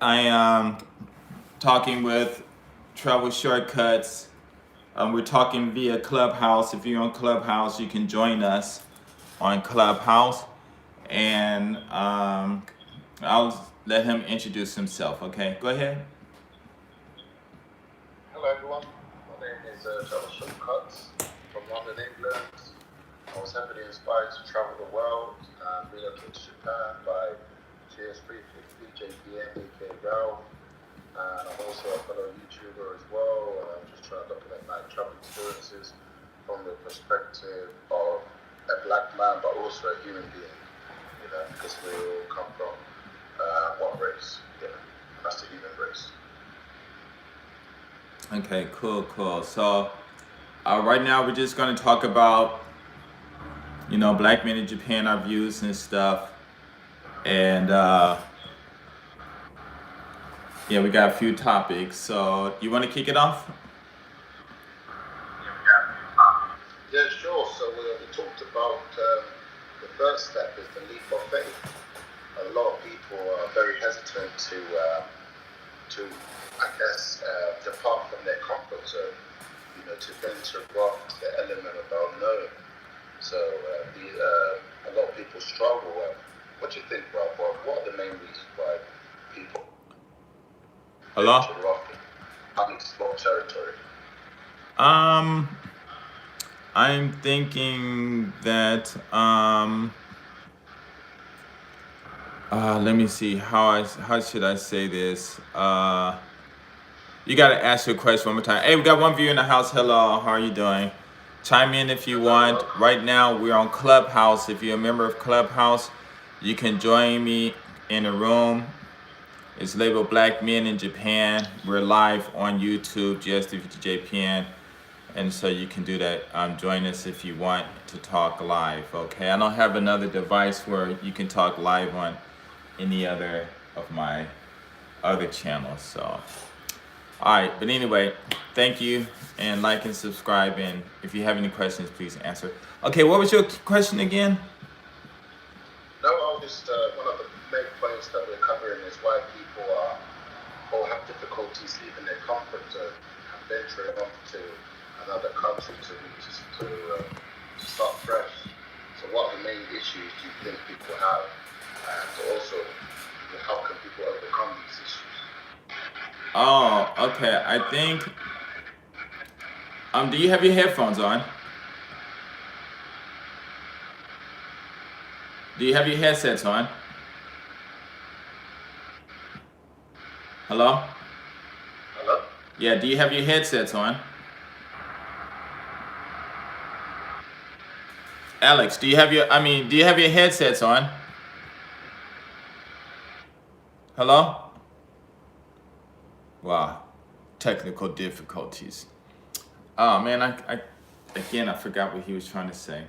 I am talking with Travel Shortcuts. We're talking via Clubhouse. If you're on Clubhouse, you can join us on Clubhouse, and I'll let him introduce himself. Okay, go ahead. Hello everyone, my name is Travelshortcuts from London, England. I was heavily inspired to travel the world and relocate to Japan by GS350 JPN, aka Ralph. And I'm also a fellow YouTuber as well. I'm just trying to document my travel experiences from the perspective of a black man, but also a human being. Because we all come from one race. That's the human race. Okay, cool. So, right now we're just gonna talk about black men in Japan, our views and stuff, and yeah, we got a few topics. So, you want to kick it off? Yeah, sure. So we talked about the first step is the leap of faith. A lot of people are very hesitant to depart from their comfort zone. To venture off the element of unknown. So a lot of people struggle. What do you think, Rob? What are the main reasons why people Hello. venture off in unexplored territory? Um, I'm thinking that let me see how should I say this? You gotta ask your question one more time. Hey, we got one viewer in the house. Hello, how are you doing? Chime in if you want. Right now we're on Clubhouse. If you're a member of Clubhouse, you can join me in a room. It's labeled Black Men in Japan. We're live on YouTube, GS350JPN. And so you can do that. Join us if you want to talk live. Okay, I don't have another device where you can talk live on any other of my other channels. So, all right. But anyway, thank you, and like and subscribe. And if you have any questions, please answer. Okay, what was your question again? No, I'll just one of the main points that we're covering is why people are or have difficulties leaving their comfort zone and venturing off to another country to start fresh. So, what are the main issues do you think people have, and also how can people overcome these issues? Oh, okay. I think. Do you have your headphones on? Do you have your headsets on? Hello? Hello? Yeah, do you have your headsets on? Alex, do you have your headsets on? Hello? Wow. Technical difficulties. Oh man, I forgot what he was trying to say.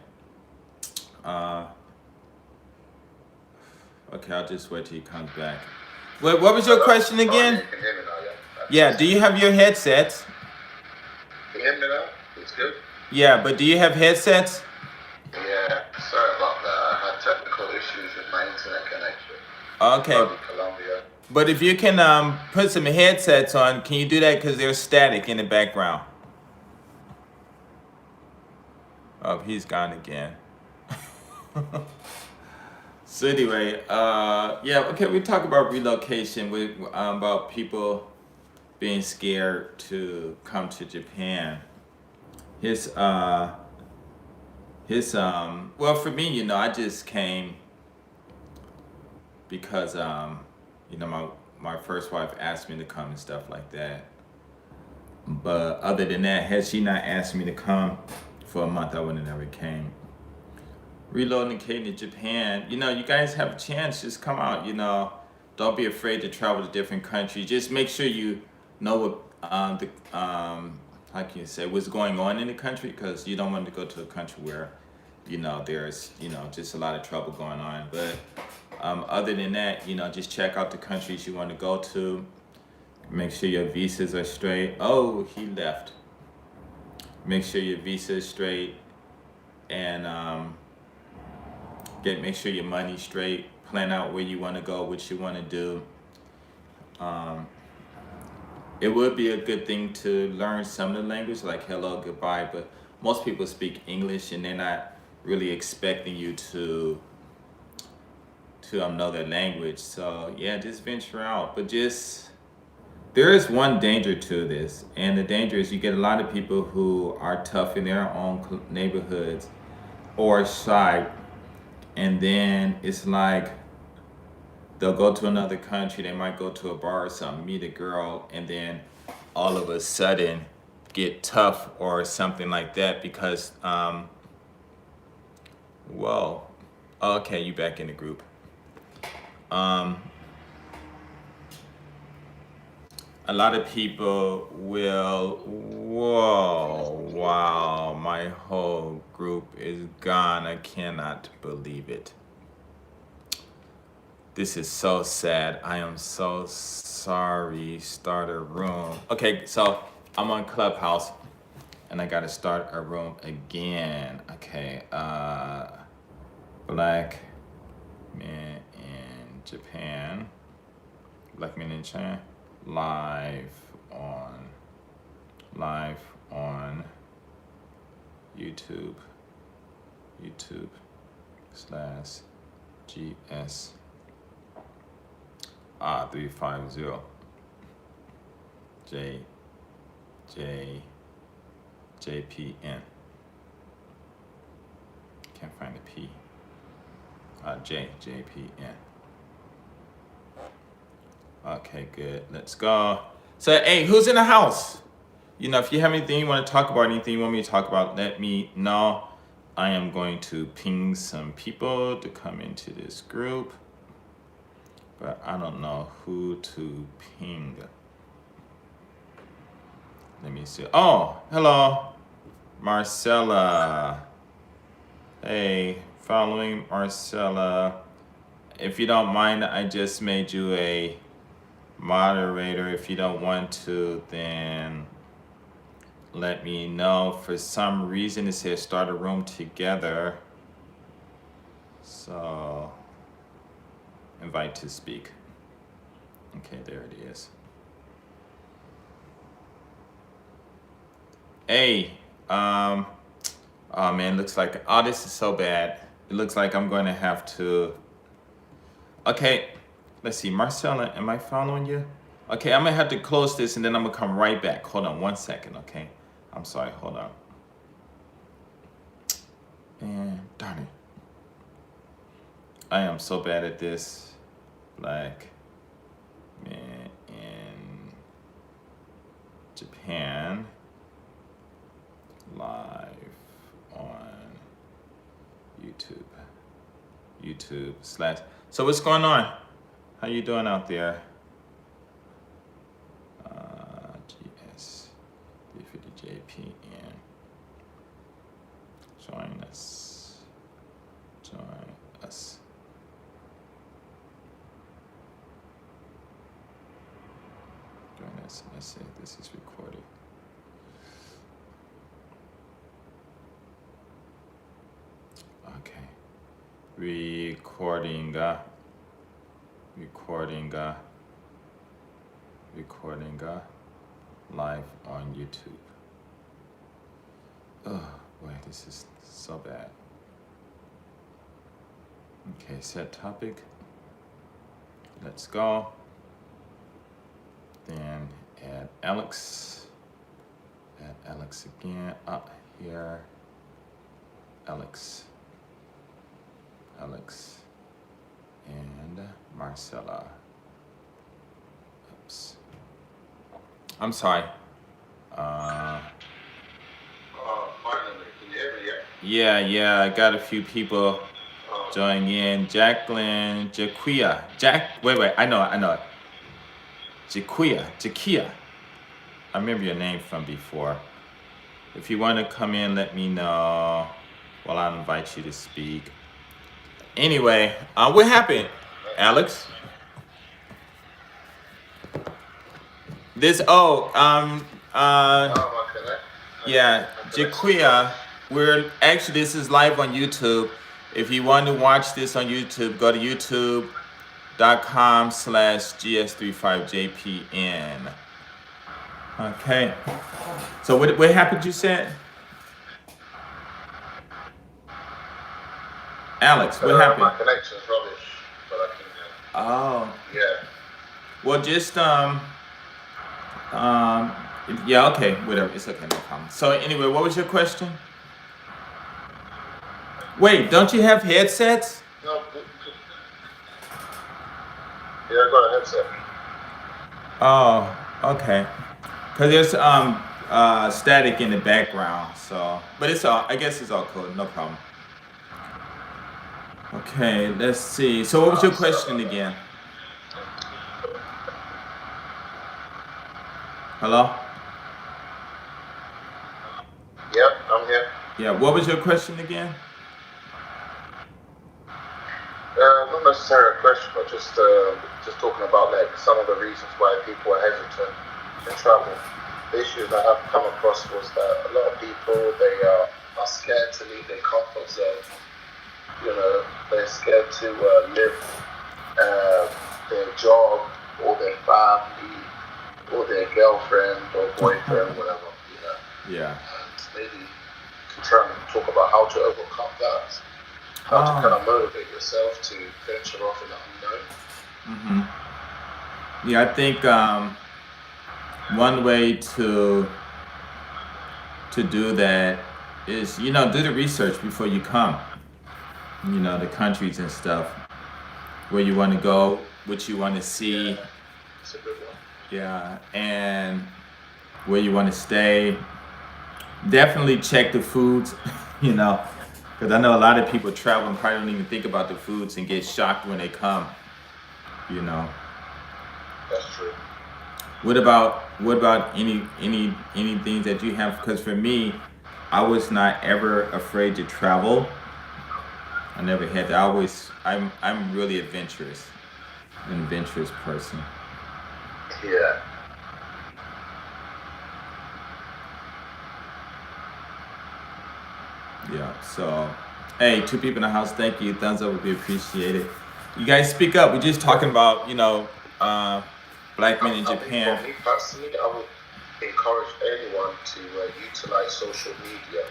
Okay, I'll just wait till he comes back. What was your question again? You can hear me now, Yeah, do you have your headsets? Can you hear me now? It's good? Yeah, but do you have headsets? Yeah, sorry about that. I had technical issues with my internet connection. Okay. Probably Colombia. But if you can put some headsets on, can you do that? Because there's static in the background. Oh, he's gone again. So anyway, yeah, okay, we talk about relocation, about people being scared to come to Japan. Well, for me, I just came because, my first wife asked me to come and stuff like that. But other than that, had she not asked me to come for a month, I would have never came. Relocating to Japan, you guys have a chance. Just come out. Don't be afraid to travel to different countries. Just make sure you know what how can you say what's going on in the country, because you don't want to go to a country where there's just a lot of trouble going on. But other than that, just check out the countries you want to go to. Make sure your visas are straight. Oh, he left. Make sure your visa is straight, and make sure your money's straight. Plan out where you want to go, what you want to do. Um, it would be a good thing to learn some of the language, like hello, goodbye, but most people speak English and they're not really expecting you to know their language. So yeah, just venture out. But just there is one danger to this, and the danger is you get a lot of people who are tough in their own neighborhoods or shy, and then it's like they'll go to another country, they might go to a bar or something, meet a girl, and then all of a sudden get tough or something like that because, whoa, okay, you back in the group. Um, a lot of people will, whoa, wow, my whole group is gone. I cannot believe it. This is so sad. I am so sorry. Start a room. Okay, so I'm on Clubhouse and I gotta start a room again. Okay, black man in Japan. Black man in China. Live on YouTube. YouTube/GS 350 J J JPN. Can't find the P. JPN. Okay, good. Let's go. So, hey, who's in the house? You know, if you have anything you want to talk about, anything you want me to talk about, let me know. I am going to ping some people to come into this group, but I don't know who to ping. Let me see. Oh, hello, Marcella. Hey, following Marcella. If you don't mind, I just made you a moderator. If you don't want to, then let me know. For some reason, it says start a room together. So, invite to speak. Okay, there it is. Hey, oh man, looks like, oh, this is so bad. It looks like I'm going to have to, okay, let's see, Marcella, am I following you? Okay, I'm gonna have to close this and then I'm gonna come right back. Hold on 1 second, okay? I'm sorry, hold on. And darn it. I am so bad at this. Black man in Japan. Live on YouTube. YouTube/. So what's going on? How you doing out there? GS 350 JPN. Join us. Join us. Join us. Let's see if this is recorded. Okay. Recording live on YouTube. Oh boy, this is so bad. Okay, set topic. Let's go. Then add Alex. Add Alex again. Up here. Alex and Marcella. Oops. I'm sorry. Finally, can you hear me yet? Yeah, I got a few people joining in. Jacqueline, Jaquia. Wait, I know it. Jaquia. I remember your name from before. If you want to come in, let me know. Well, I'll invite you to speak. Anyway, what happened, Alex? This, yeah, Jaquia, this is live on YouTube. If you want to watch this on YouTube, go to youtube.com/. facebook.com/gs35jpn. Okay. So what happened you said? Alex, what My happened? connection's rubbish, but I can. Oh, Yeah. well, just um, yeah, okay, whatever, it's okay, no problem. So anyway, what was your question? Wait, don't you have headsets? No. Yeah, I got a headset. Oh, okay. Cause there's static in the background, so but it's all I guess it's all cool, no problem. Okay, let's see. So what was your Sorry question about that. again? Hello? Yep, I'm here. Yeah, what was your question again? Not necessarily a question, but just talking about like some of the reasons why people are hesitant to travel. The issues I have come across was that a lot of people are scared to leave their comfort zone. You know, they're scared to live their job or their family or their girlfriend or boyfriend, whatever. You know, Yeah. and maybe to try and talk about how to overcome that, how to kind Um, of motivate yourself to venture off in the unknown. yeah, I think one way to do that is, do the research before you come. The countries and stuff where you want to go, what you want to see, Yeah, it's a good one. yeah, and where you want to stay. Definitely check the foods, you know, because I know a lot of people travel and probably don't even think about the foods and get shocked when they come, you know. That's true. What about any things that you have? Because for me, I was not ever afraid to travel. I never had that. I'm really adventurous, an adventurous person. Yeah. Yeah. So, hey, two people in the house. Thank you. Thumbs up would be appreciated. You guys speak up. We're just talking about uh, black men in I mean, for Japan. me personally, I would encourage anyone to utilize social media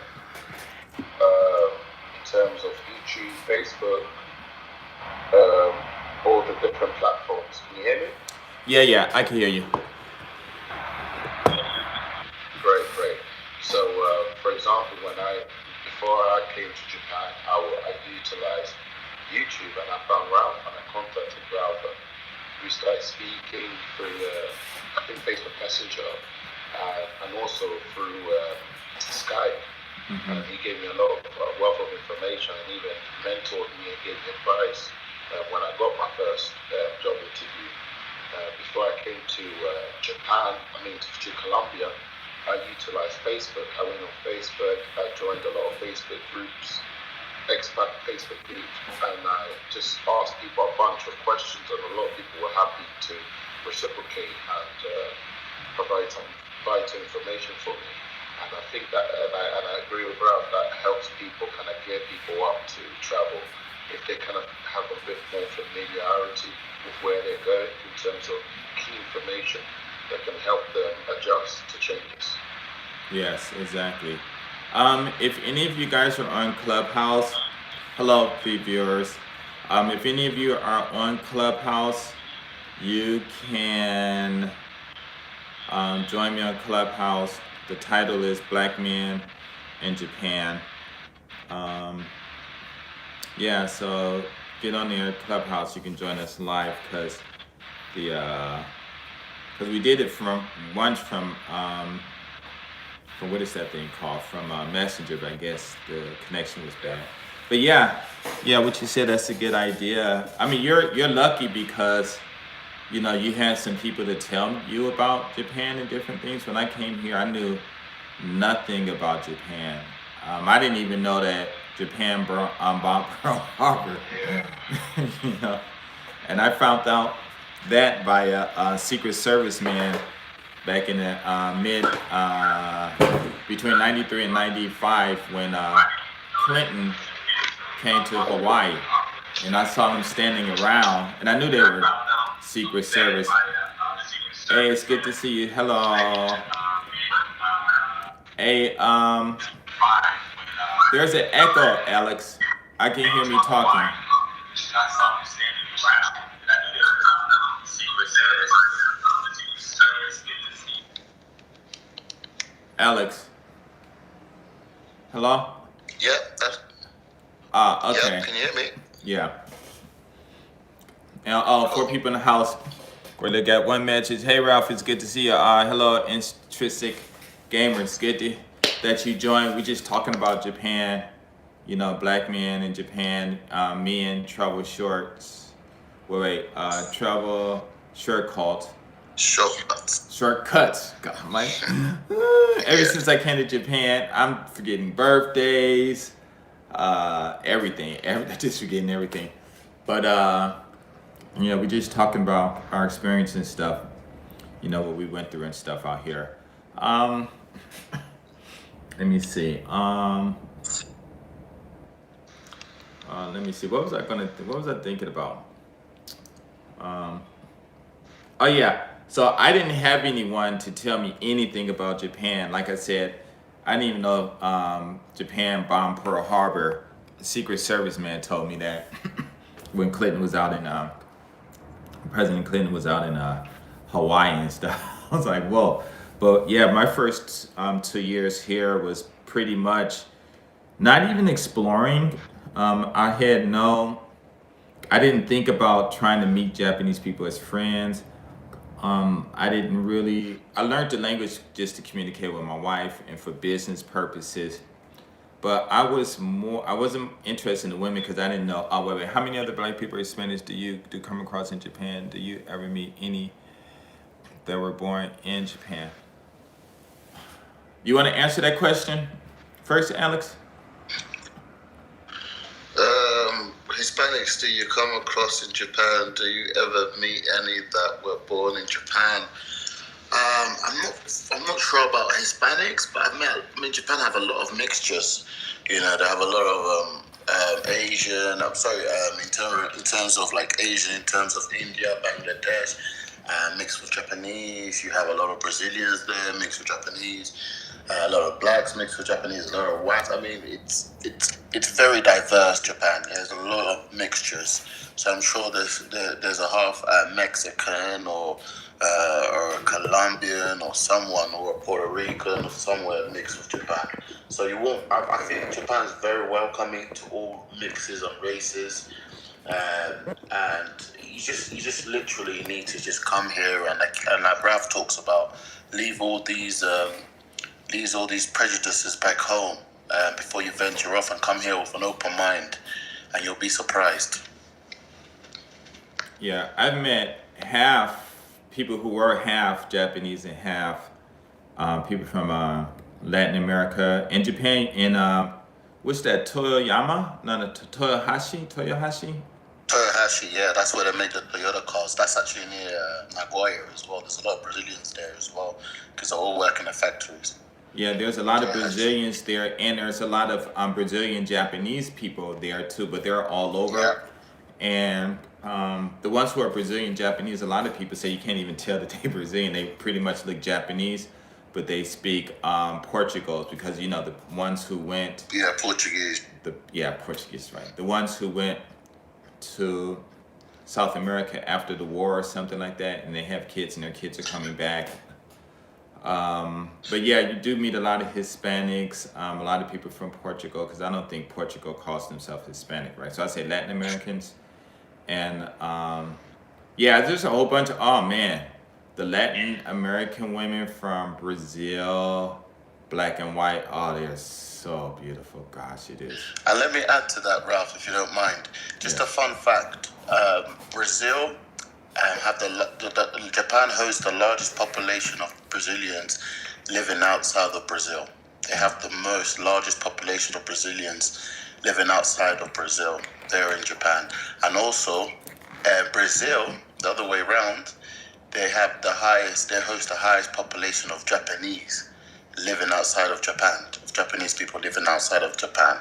in terms of YouTube, Facebook, um, all the different platforms. Can you hear me? Yeah, yeah, I can hear you. Great, great. So, for example, before I came to Japan, I utilized YouTube, and I found Ralph, and I contacted Ralph, and we started speaking through, I think, Facebook Messenger, and also through Skype. And he gave me a lot of wealth of information, and even mentored me and gave me advice when I got my first job interview. Before I came to Japan, to Colombia, I utilized Facebook. I went on Facebook, I joined a lot of Facebook groups, expat Facebook groups, and I just asked people a bunch of questions, and a lot of people were happy to reciprocate and provide some vital information for me. And I think that, and I agree with Ralph, that helps people kind of gear people up to travel if they kind of have a bit more familiarity with where they're going in terms of key information that can help them adjust to changes. Yes, exactly. If any of you guys are on Clubhouse, hello, viewers. If any of you are on Clubhouse, you can join me on Clubhouse. The title is Black Men in Japan. Um, yeah, so get on there, Clubhouse. You can join us live the because we did it from once from what is that thing called from Messenger, but I guess the connection was bad. But yeah, what you said, that's a good idea. I mean, you're lucky because you had some people to tell you about Japan and different things. When I came here, I knew nothing about Japan. I didn't even know that Japan bombed Pearl Harbor. Yeah. you know, and I found out that by a Secret Service man back in the between 93 and 95 when Clinton came to Hawaii. and I saw them standing around, and I knew they were Secret Service. Hey, it's good to see you. Hello. Hey, there's an echo, Alex. I can hear me talking. Alex, hello? Yeah, Okay. can you hear me? Yeah. And, for people in the house, we're looking at one message. Hey, Ralph, it's good to see you. Hello, intrinsic gamers. Good that you joined. We're just talking about Japan. You know, black men in Japan. Me and Travel Shorts. Travel Shortcuts. Shortcuts. Shortcuts. God, I'm like, ever Yeah. since I came to Japan, I'm forgetting birthdays, everything. Just forgetting everything. But we're just talking about our experience and stuff. You know what we went through and stuff out here. Um, let me see. Let me see. What was I thinking about? Um, oh yeah. So I didn't have anyone to tell me anything about Japan. Like I said, I didn't even know Japan bombed Pearl Harbor. The Secret Service man told me that when Clinton was out in President Clinton was out in Hawaii and stuff. I was like, whoa. But yeah, my first 2 years here was pretty much not even exploring. I had no, I didn't think about trying to meet Japanese people as friends. I didn't really, I learned the language just to communicate with my wife and for business purposes. But I wasn't interested in the women because I didn't know. Oh, wait, how many other black people are Spanish do you do come across in Japan? Do you ever meet any that were born in Japan? You want to answer that question first, Alex? Hispanics, do you come across in Japan? Do you ever meet any that were born in Japan? I'm not sure about Hispanics, but Japan have a lot of mixtures. You know, they have a lot of Asian. I'm sorry, in terms of like Asian, in terms of India, Bangladesh, mixed with Japanese. You have a lot of Brazilians there mixed with Japanese. A lot of blacks mixed with Japanese. A lot of whites. I mean, it's very diverse. Japan. There's a lot of mixtures. So I'm sure there's a half Mexican or a Colombian or someone or a Puerto Rican or somewhere mixed with Japan. So you won't. I think Japan is very welcoming to all mixes and races, and you just literally need to just come here and like Ralph talks about, leave all these prejudices back home before you venture off and come here with an open mind, and you'll be surprised. Yeah, I've met half people who were half Japanese and half people from Latin America and Japan. And what's that? Toyoyama? No, no, Toyohashi. Toyohashi. Toyohashi, yeah, that's where they made the Toyota cars. That's actually near Nagoya as well. There's a lot of Brazilians there as well because they all work in the factories. Yeah, there's a lot of Toyohashi. Brazilians there, and there's a lot of Brazilian Japanese people there too. But they're all Yeah, over. And the ones who are Brazilian Japanese, a lot of people say you can't even tell that they're Brazilian. They pretty much look Japanese, but they speak Portugal because the ones who went yeah, Portuguese. Portuguese, right? The ones who went to South America after the war or something like that, and they have kids, and their kids are coming back. But yeah, you do meet a lot of Hispanics, a lot of people from Portugal, because I don't think Portugal calls themselves Hispanic, right? So I say Latin Americans, and yeah, there's a whole bunch of, oh man, the Latin American women from Brazil, black and white, oh, they're so beautiful. Gosh, it is. And let me add to that, Ralph, if you don't mind. Just Yeah. a fun fact: Brazil have Japan hosts the largest population of Brazilians living outside of Brazil. They have the largest population of Brazilians living outside of Brazil. They're in Japan, and also Brazil, the other way around, they have the highest. They host the highest population of Japanese living outside of Japan. Of Japanese people living outside of Japan.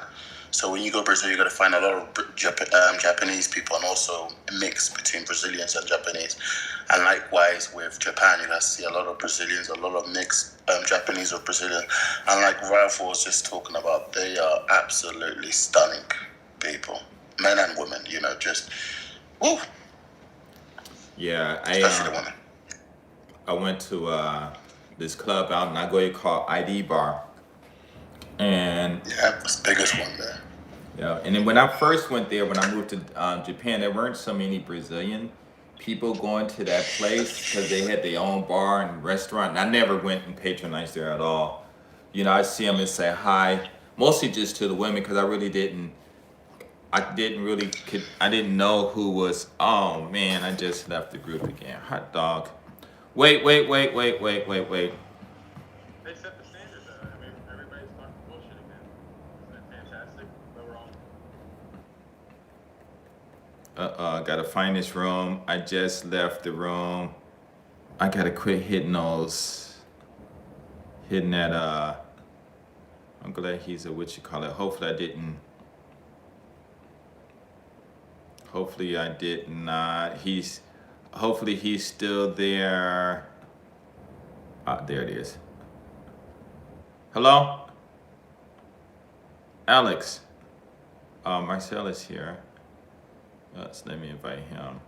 So when you go to Brazil, you're going to find a lot of Japanese people, and also a mix between Brazilians and Japanese. And likewise with Japan, you're going to see a lot of Brazilians, a lot of mixed Japanese or Brazilian. And like Ralph was just talking about, they are absolutely stunning people, men and women. Just woo, Yeah, especially the women. I went to this club out in Nagoya called ID Bar, and Yeah, that's the biggest one there. yeah, and then when I first went there, when I moved to Japan, there weren't so many Brazilian people going to that place because they had their own bar and restaurant. And I never went and patronized there at all. I see them and say hi, mostly just to the women because I didn't know who was. Oh man, I just left the group again. Hot dog. Wait, wait, wait, wait, wait, wait, wait. They set the standard though. I mean, everybody's talking bullshit again. Isn't that fantastic? But we're all Gotta find this room. I just left the room. I gotta quit hitting that. I'm glad he's a what you call it. Hopefully I didn't. Hopefully I did not. Hopefully he's still there. There it is. Hello, Alex. Marcel is here. So let me invite him.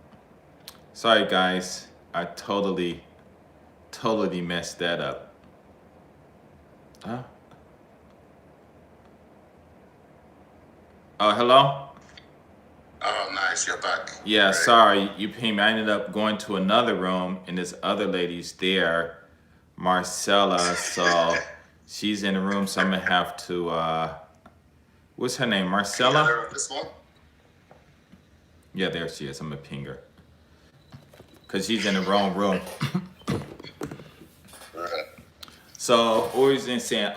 Sorry guys, I totally messed that up. Huh? Oh, hello? Oh, nice, you're back. Yeah, Great. sorry, you pinged me. I ended up going to another room and this other lady's there, Marcella, so she's in the room, so I'm gonna have to, what's her name, Marcella? This one? Yeah, there she is, I'm gonna ping her. Cause she's in the wrong room. Right. So, always in saying,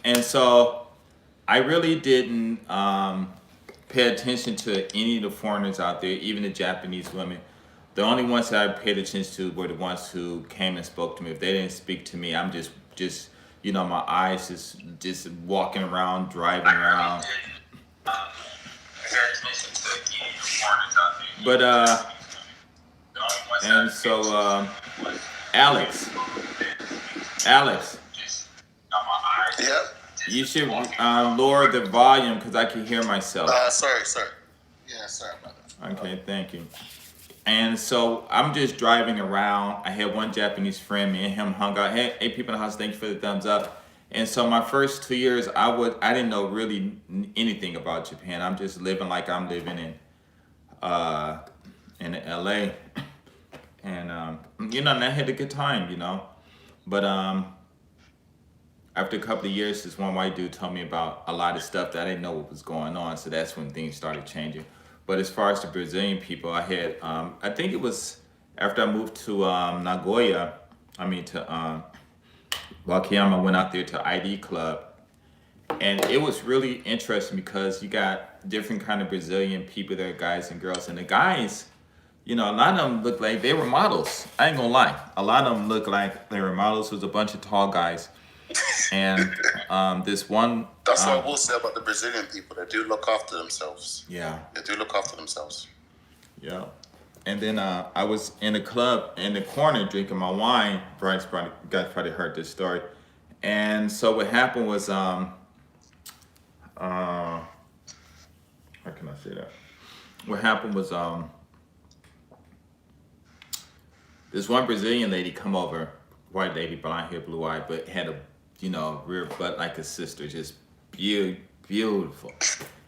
and so I really didn't pay attention to any of the foreigners out there, even the Japanese women. The only ones that I paid attention to were the ones who came and spoke to me. If they didn't speak to me, I'm just my eyes just walking around, driving around. But and so Alex, Yep. you should lower the volume because I can hear myself. Sorry. Yeah, sorry about that. Okay, thank you. And so I'm just driving around. I had one Japanese friend, me and him hung out. Hey, people in the house, thank you for the thumbs up. And so my first 2 years, I didn't know really anything about Japan. I'm just living like I'm living in LA. And and I had a good time, But after a couple of years, this one white dude told me about a lot of stuff that I didn't know what was going on. So that's when things started changing. But as far as the Brazilian people, I had, I think it was after I moved to Nagoya, to Wakayama, I went out there to ID Club. And it was really interesting because you got different kind of Brazilian people there, guys and girls. And the guys, a lot of them looked like they were models. I ain't gonna lie. A lot of them looked like they were models. It was a bunch of tall guys. And this one. That's what I will say about the Brazilian people. They do look after themselves. Yeah. They do look after themselves. Yeah. And then I was in the club in the corner drinking my wine. Bryce guys probably heard this story. And so what happened was, how can I say that? What happened was, this one Brazilian lady come over, white lady, blonde hair, blue eye, but had a, rear butt like a sister, just beautiful.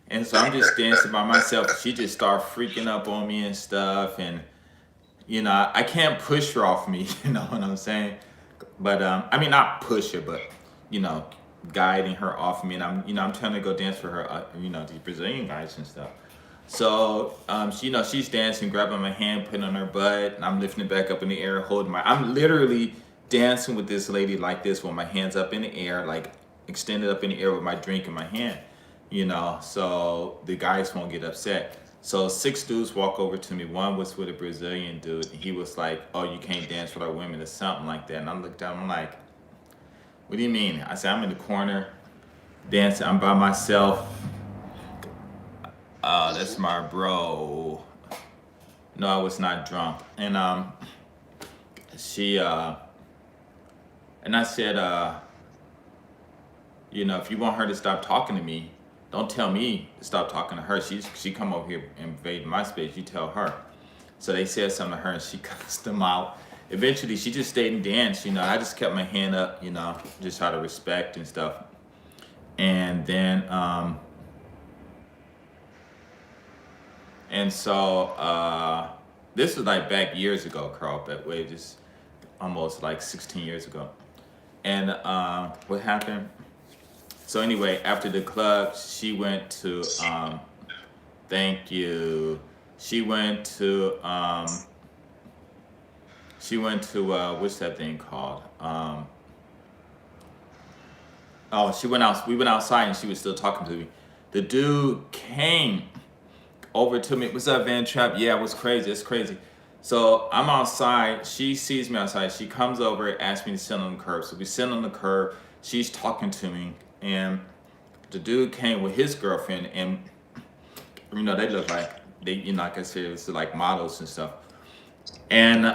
And so I'm just dancing by myself. She just started freaking up on me and stuff. And, I can't push her off me, you know what I'm saying? But, not push her, but, guiding her off me. And I'm trying to go dance for her, these Brazilian guys and stuff. So, she's dancing, grabbing my hand, putting on her butt, and I'm lifting it back up in the air, I'm literally dancing with this lady like this with my hands up in the air, like extended up in the air with my drink in my hand, so the guys won't get upset. So 6 dudes walk over to me. One was with a Brazilian dude, and he was like, oh, you can't dance with our women or something like that. And I looked at him, I'm like, what do you mean? I said, I'm in the corner dancing, I'm by myself. That's my bro. No, I was not drunk. And she and I said, if you want her to stop talking to me, don't tell me to stop talking to her. She come over here and invade my space. You tell her. So they said something to her, and she cussed them out. Eventually, she just stayed and danced. I just kept my hand up. Just out of respect and stuff. And then, and so this was like back years ago, Carl. That way, just almost like 16 years ago. And what happened? So anyway, after the club, she went to thank you. She went to what's that thing called? She went out. We went outside, and she was still talking to me. The dude came over to me. What's up, Van Trap? Yeah, it was crazy. It's crazy. So I'm outside. She sees me outside. She comes over, asks me to sit on the curb. So we sit on the curb. She's talking to me, and the dude came with his girlfriend, and they look like like I said, it's like models and stuff. And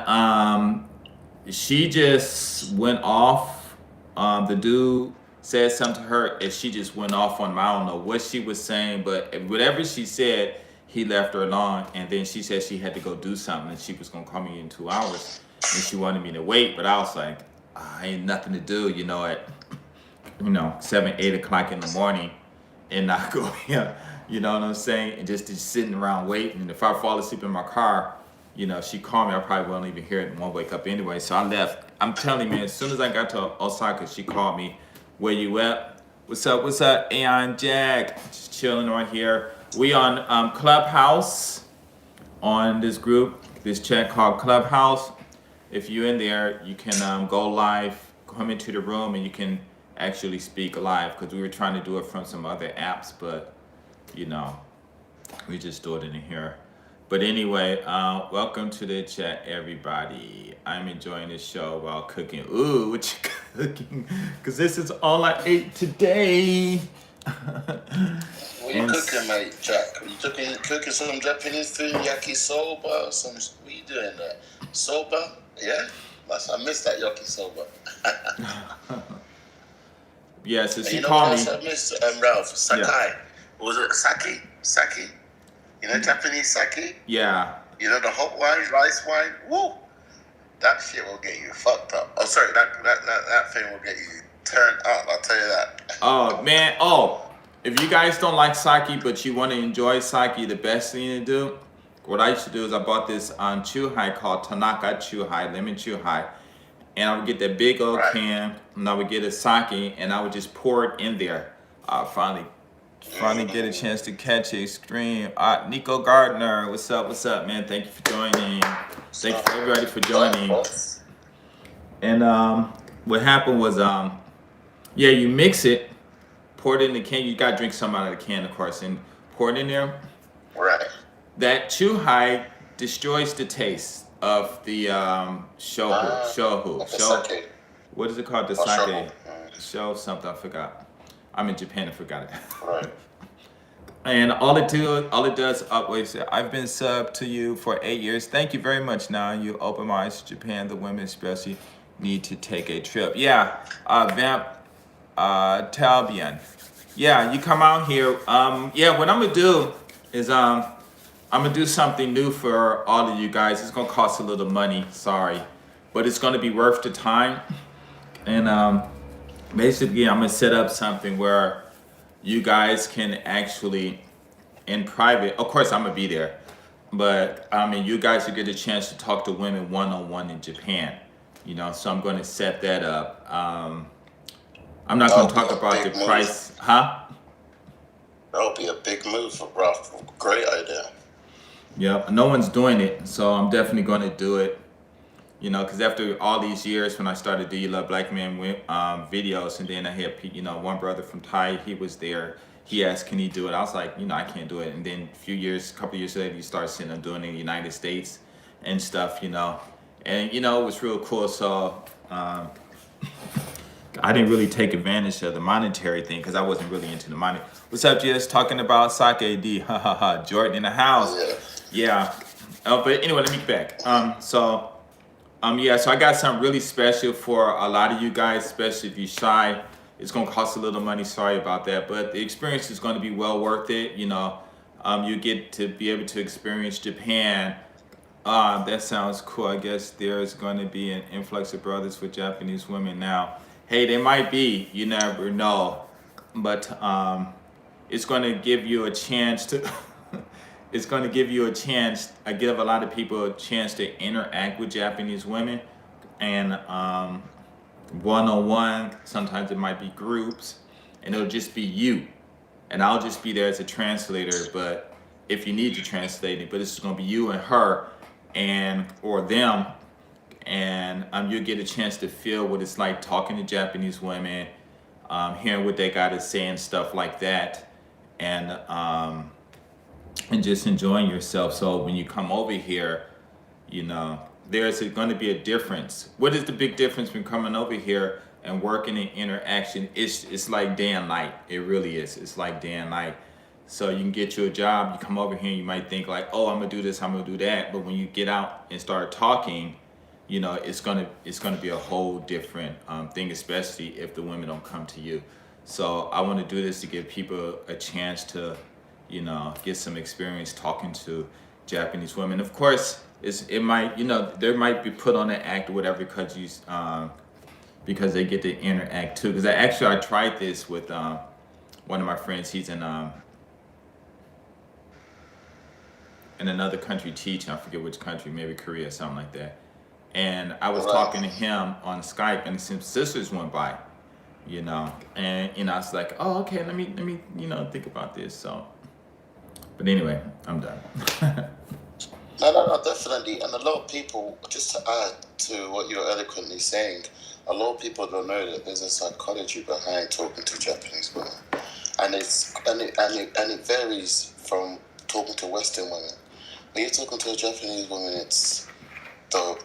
she just went off. The dude said something to her, and she just went off on him. I don't know what she was saying, but whatever she said, he left her alone. And then she said she had to go do something, and she was gonna call me in 2 hours, and she wanted me to wait. But I was like, I ain't nothing to do, at 7, 8 o'clock in the morning, and not go here. You know what I'm saying? And just sitting around waiting. And if I fall asleep in my car, she called me, I probably won't even hear it and won't wake up anyway. So I left. I'm telling you, man, as soon as I got to Osaka, she called me. Where you at? What's up, Aeon Jack? Just chilling right here. We on Clubhouse, on this group, this chat called Clubhouse. If you're in there, you can go live, come into the room, and you can actually speak live, because we were trying to do it from some other apps, but we just do it in here. But anyway, welcome to the chat, everybody. I'm enjoying this show while cooking. Ooh, what you cooking? Because this is all I ate today. What you cooking, mate, Jack? Are you cooking some Japanese food, yakisoba? What you doing there? Soba? Yeah? I missed that yakisoba. Yeah, so she called me. I missed Ralph, Sakai. Yeah. Was it sake? Sake? Japanese sake? Yeah. The hot wine, rice wine? Woo! That shit will get you fucked up. Oh, sorry, that thing will get you turned up, I'll tell you that. Oh, man. If you guys don't like sake, but you want to enjoy sake, the best thing to do, what I used to do is I bought this chuhai called Tanaka Chuhai, lemon chuhai. And I would get that big old can, and I would get a sake, and I would just pour it in there. Finally get a chance to catch a stream. Nico Gardner, what's up, man? Thank you for joining. Thank you for everybody for joining. And what happened was, you mix it, pour it in the can. You gotta drink some out of the can, of course, and pour it in there. Right. That chuhai destroys the taste of the shohu. Sake. What is it called? The sake. Show something, I forgot. I'm in Japan, I forgot it. Right. And all it does, I've been sub to you for 8 years. Thank you very much. Now you open my eyes to Japan. The women especially need to take a trip. Yeah, Vamp, Talbian. Yeah, you come out here. What I'm gonna do is I'm gonna do something new for all of you guys. It's gonna cost a little money, sorry, but it's gonna be worth the time. And basically, I'm gonna set up something where you guys can actually, in private, of course I'm gonna be there, but you guys will get a chance to talk to women one-on-one in Japan. So I'm gonna set that up. I'm not gonna talk about the price, huh? That'll be a big move for Ralph. Great idea. Yep, no one's doing it, so I'm definitely gonna do it. Because after all these years, when I started Do You Love Black Men videos, and then I had, one brother from Thai, he was there. He asked, can he do it? I was like, I can't do it. And then a couple years later, you start seeing them doing it in the United States and stuff, And, it was real cool. So, I didn't really take advantage of the monetary thing because I wasn't really into the money. What's up, Jess? Talking about sake D. Ha ha ha. Jordan in the house. Yeah. Yeah. But anyway, let me get back. Yeah, so I got something really special for a lot of you guys, especially if you're shy. It's gonna cost a little money. Sorry about that, but the experience is gonna be well worth it. You get to be able to experience Japan. That sounds cool. I guess there's going to be an influx of brothers with Japanese women now. Hey, they might be. You never know. But it's going to give you a chance to. It's going to give you a chance. I give a lot of people a chance to interact with Japanese women, and one on one. Sometimes it might be groups, and it'll just be you, and I'll just be there as a translator. But if you need to translate it, but it's going to be you and her and or them, and you'll get a chance to feel what it's like talking to Japanese women, hearing what they got to say and stuff like that, and just enjoying yourself. So when you come over here, there's going to be a difference. What is the big difference between coming over here and working in interaction? It's like day and night. It really is. It's like day and night. So you can get you a job, you come over here and you might think like, oh, I'm gonna do this, I'm gonna do that. But when you get out and start talking, it's gonna be a whole different thing, especially if the women don't come to you. So I want to do this to give people a chance to, get some experience talking to Japanese women. Of course, it might, there might be put on an act or whatever because they get to interact too. Because I tried this with one of my friends. He's in another country teaching. I forget which country, maybe Korea, something like that. And I was talking to him on Skype, and some sisters went by, and I was like, oh, okay, let me think about this. So, but anyway, I'm done. No, definitely. And a lot of people, just to add to what you're eloquently saying, a lot of people don't know that there's a psychology behind talking to Japanese women, and it varies from talking to Western women. When you're talking to a Japanese woman, it's the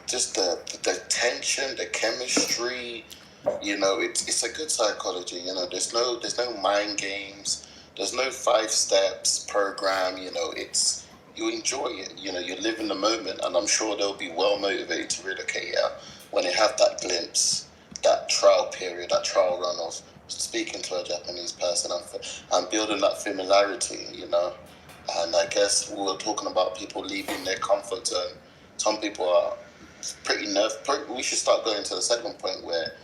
tension, the chemistry. It's a good psychology. There's no mind games. There's no 5 steps program. It's you enjoy it. You live in the moment, and I'm sure they'll be well motivated to relocate here when they have that glimpse, that trial period, that trial run of speaking to a Japanese person and building that familiarity. And I guess we were talking about people leaving their comfort zone. Some people are pretty nervous. We should start going to the second point where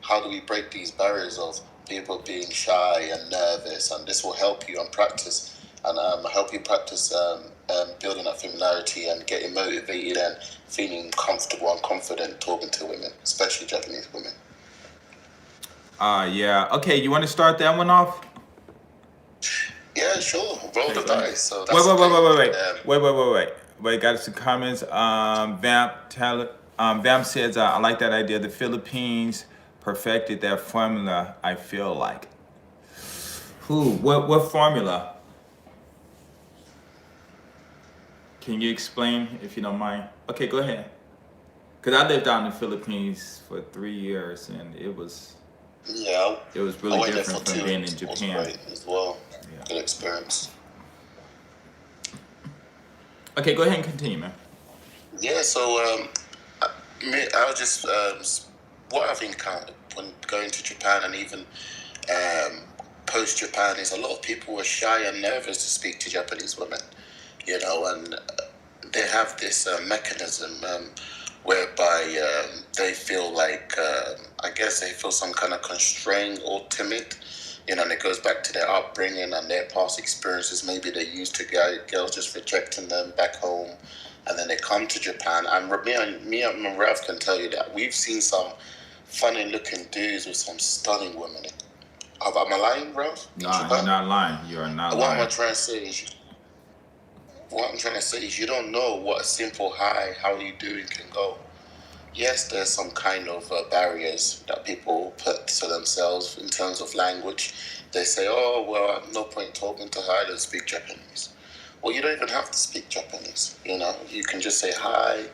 how do we break these barriers of people being shy and nervous, and this will help you practice building that familiarity and getting motivated and feeling comfortable and confident talking to women, especially Japanese women. Yeah. Okay, you want to start that one off? Yeah, sure. Roll the dice. So Wait. that's Wait, got some comments. Vamp says, I like that idea. The Philippines perfected that formula, I feel like. Who? What formula? Can you explain if you don't mind? Okay, go ahead. Because I lived out in the Philippines for 3 years, and it was really different from being in Japan. Was great as well. Yeah. Good experience. Okay, go ahead and continue, man. Yeah, so I'll just what I've encountered when going to Japan and even post Japan is a lot of people were shy and nervous to speak to Japanese women, and they have this mechanism whereby they feel like I guess they feel some kind of constrained or timid. And it goes back to their upbringing and their past experiences. Maybe they're used to girls just rejecting them back home, and then they come to Japan. And me and Ralph can tell you that we've seen some funny-looking dudes with some stunning women. Am I lying, Ralph? No, you're not lying. You are not lying. What I'm trying to say is you don't know what a simple hi, how are you doing can go. Yes, there's some kind of barriers that people put to themselves in terms of language. They say, oh, well, no point talking to her, I don't speak Japanese. Well, you don't even have to speak Japanese. You know, you can just say hi,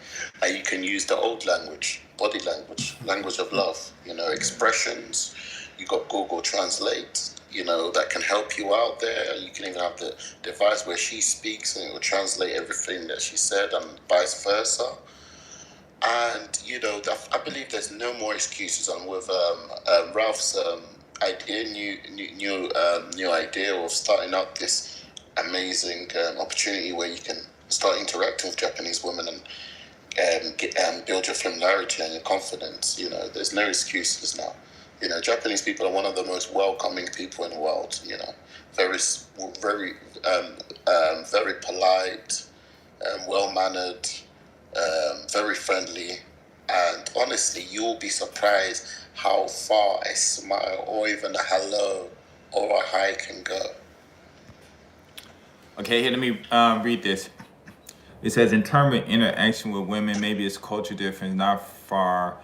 and you can use the old language, body language, language of love. You know, expressions. You got Google Translate. You know, that can help you out there. You can even have the device where she speaks and it will translate everything that she said, and vice versa. And you know, I believe there's no more excuses. And with Ralph's idea, new idea of starting up this amazing opportunity where you can start interacting with Japanese women and build your familiarity and your confidence. You know, there's no excuses now. You know, Japanese people are one of the most welcoming people in the world. You know, very, very, very polite, well mannered, very friendly, and honestly, you'll be surprised how far a smile or even a hello or a hi can go. Okay, here, let me read this. It says, in terms of interaction with women, maybe it's culture difference, not a far,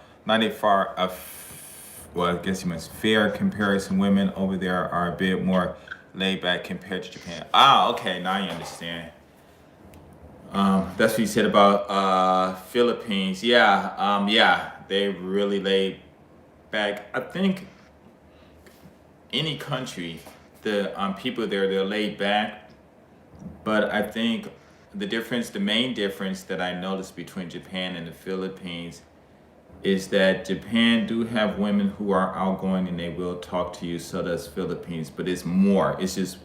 well, I guess you must fair comparison. Women over there are a bit more laid back compared to Japan. Ah, okay, now I understand. That's what you said about Philippines. Yeah, yeah, they really laid back. I think any country, the people there, they're laid back. But I think the main difference that I noticed between Japan and the Philippines is that Japan do have women who are outgoing and they will talk to you. So does Philippines, but it's more. It's just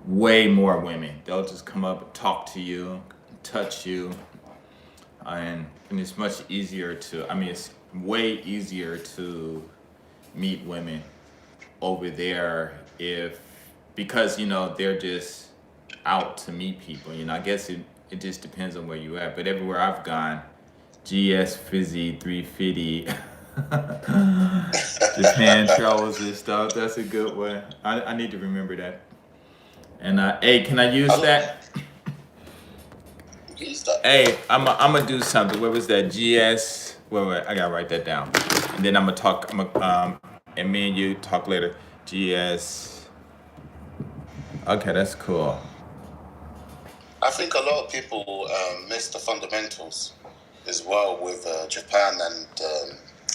way more women. They'll just come up, talk to you, touch you, and it's much easier to. I mean, it's way easier to meet women over there if because they're just out to meet people. I guess it just depends on where you at. But everywhere I've gone, GS Fizzy 350, Japan travels and stuff. That's a good one. I need to remember that. And hey, can I use that? Use that. Hey, I'm gonna do something. Where was that? GS. Wait, I gotta write that down. And then I'm gonna talk. And me and you talk later. GS. Okay, that's cool. I think a lot of people miss the fundamentals as well with Japan and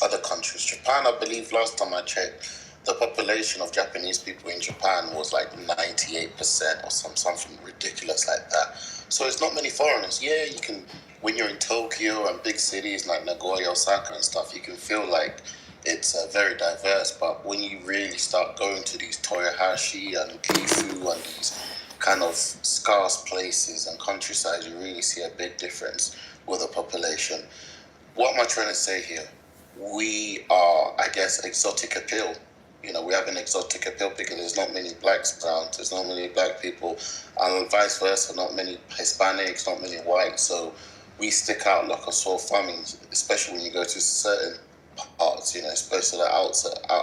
other countries. Japan, I believe, last time I checked, the population of Japanese people in Japan was like 98% or something ridiculous like that. So it's not many foreigners. Yeah, you can, when you're in Tokyo and big cities like Nagoya, Osaka and stuff, you can feel like it's very diverse. But when you really start going to these Toyohashi and Gifu and these kind of scarce places and countryside, you really see a big difference with the population. What am I trying to say here? We are, I guess, exotic appeal. We have an exotic appeal because there's not many blacks around, there's not many black people, and vice versa, not many Hispanics, not many whites. So we stick out like a sore thumb, especially when you go to certain parts, especially the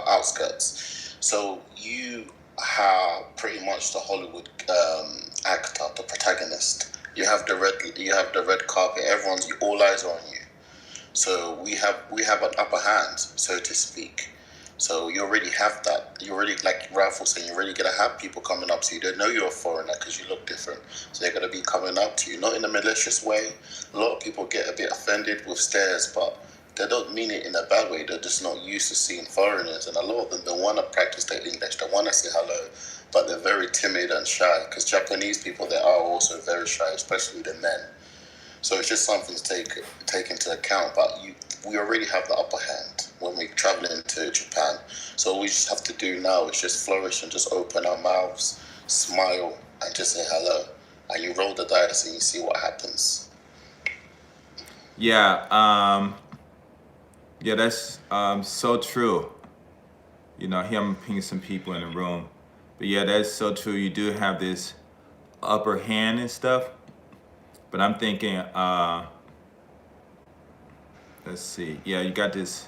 outskirts. So you have pretty much the Hollywood actor, the protagonist. You have the red carpet. All eyes are on you. So we have an upper hand, so to speak. So you already have that. You already, like Ralph was saying, you're already gonna have people coming up to you. They know you're a foreigner because you look different. So they're gonna be coming up to you, not in a malicious way. A lot of people get a bit offended with stares, but they don't mean it in a bad way. They're just not used to seeing foreigners, and a lot of them don't want to practice their English. They want to say hello, but they're very timid and shy. Because Japanese people, they are also very shy, especially the men. So it's just something to take into account. But we already have the upper hand when we're traveling to Japan. So all we just have to do now is just flourish and just open our mouths, smile, and just say hello. And you roll the dice and you see what happens. Yeah. Yeah, that's so true. Here I'm pinging some people in the room, but yeah, that's so true. You do have this upper hand and stuff, but I'm thinking, let's see. Yeah, you got this.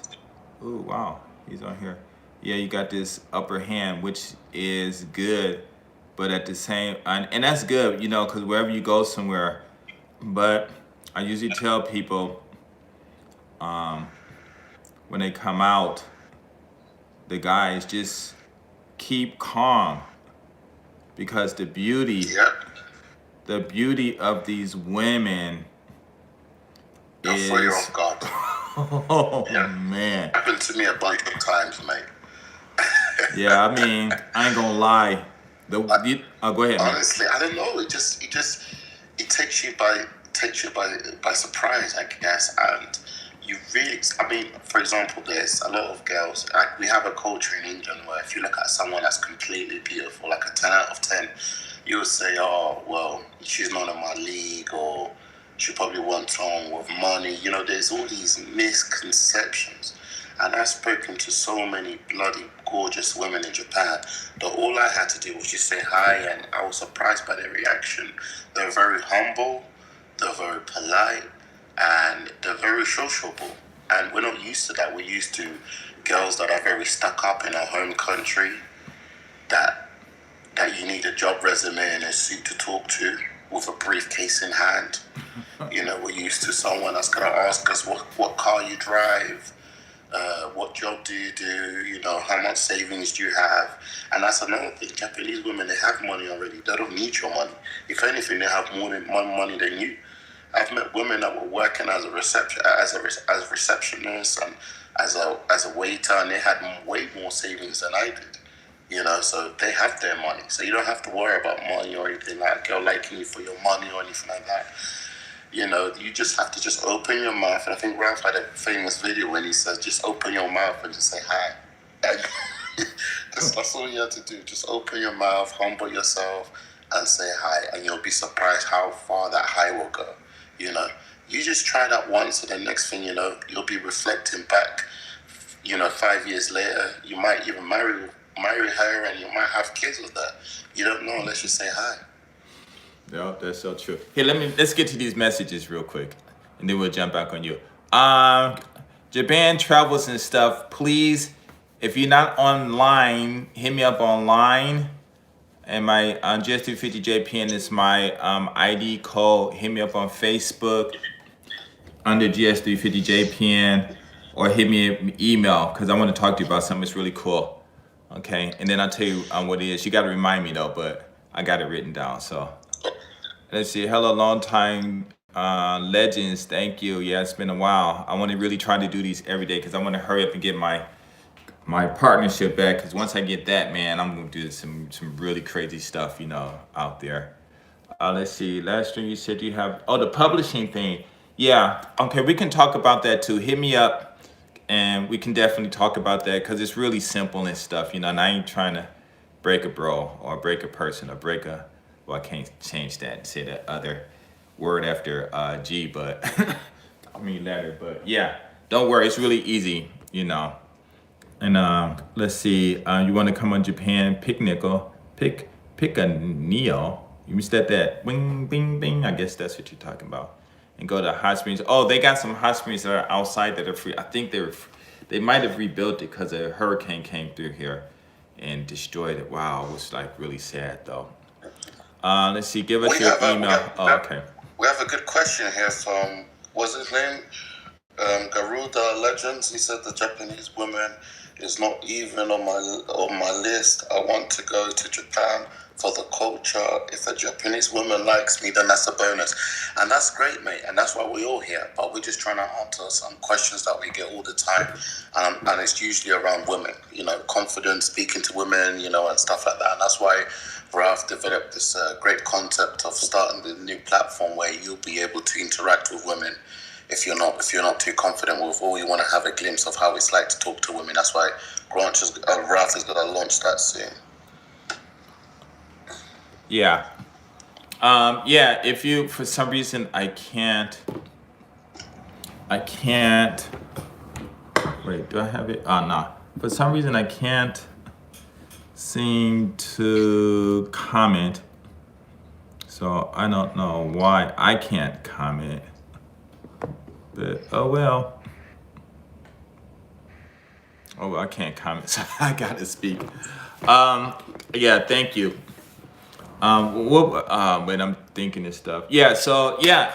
Oh wow, he's on here. Yeah, you got this upper hand, which is good, but at the same, and that's good, because wherever you go somewhere. But I usually tell people when they come out, the guys just keep calm because the beauty Yeah. the beauty of these women They'll throw you is, off guard. oh Yeah. man, Happened to me a bunch of times, mate. yeah. I mean, I ain't gonna lie. Go ahead, man. Honestly, I don't know. It takes you by surprise, I guess. And you really, I mean, for example, there's a lot of girls. Like we have a culture in England where if you look at someone that's completely beautiful, like a 10 out of 10, you would say, oh, well, she's not in my league, or she probably wants someone with money. You know, there's all these misconceptions. And I've spoken to so many bloody gorgeous women in Japan that all I had to do was just say hi, and I was surprised by their reaction. They're very humble, they're very polite, and they're very sociable. And we're not used to that. We're used to girls that are very stuck up in our home country, that you need a job resume and a suit to talk to with a briefcase in hand. You know, we're used to someone that's going to ask us what car you drive, what job do you do, you know, how much savings do you have. And that's another thing. Japanese women, they have money already. They don't need your money. If anything, they have more money than you. I've met women that were working as a receptionist and as a waiter, and they had way more savings than I did. You know, so they have their money. So you don't have to worry about money or anything like a girl liking you for your money or anything like that. You know, you just have to just open your mouth. And I think Ralph had a famous video when he says, just open your mouth and just say hi. And that's all you have to do. Just open your mouth, humble yourself, and say hi. And you'll be surprised how far that hi will go. You know, you just try that once, and the next thing you know, you'll be reflecting back. You know, 5 years later, you might even marry her, and you might have kids with her. You don't know unless you say hi. Yeah, that's so true. Here, let's get to these messages real quick, and then we'll jump back on you. Japan travels and stuff. Please, if you're not online, hit me up online. And my GS350JPN is my ID code. Hit me up on Facebook under GS350JPN, or hit me an email because I want to talk to you about something that's really cool. Okay, and then I'll tell you what it is. You got to remind me though, but I got it written down. So let's see. Hello, long time legends. Thank you. Yeah, it's been a while. I want to really try to do these every day because I want to hurry up and get my partnership back. Because once I get that, man, I'm gonna do some really crazy stuff, you know, out there. Let's see. Last stream you said you have the publishing thing. Yeah. Okay, we can talk about that too. Hit me up, and we can definitely talk about that because it's really simple and stuff, you know. And I ain't trying to break a bro or break a person or break a. Well, I can't change that and say that other word after G, but I mean letter. But yeah, don't worry. It's really easy, you know. And let's see. You want to come on Japan? Pick a Neo. You said that. Bing, bing, bing. I guess that's what you're talking about. And go to hot springs. Oh, they got some hot springs that are outside that are free. I think they might have rebuilt it because a hurricane came through here and destroyed it. Wow, it was like really sad though. Let's see. Give us your email. Okay. We have a good question here from, what's his name? Garuda Legends. He said the Japanese woman is not even on my list. I want to go to Japan for the culture. If a Japanese woman likes me, then that's a bonus. And that's great, mate. And that's why we're all here. But we're just trying to answer some questions that we get all the time. And it's usually around women, you know, confidence, speaking to women, you know, and stuff like that. And that's why Ralph developed this great concept of starting the new platform where you'll be able to interact with women. If you're not too confident with, or you want to have a glimpse of how it's like to talk to women, that's why Ralph is going to launch that soon. Yeah. Yeah, if you, for some reason, I can't, wait, do I have it? Oh, no. For some reason, I can't seem to comment. So I don't know why I can't comment. But, oh well. Oh, I can't comment, so I gotta speak. Yeah, thank you. When I'm thinking this stuff. Yeah, so yeah,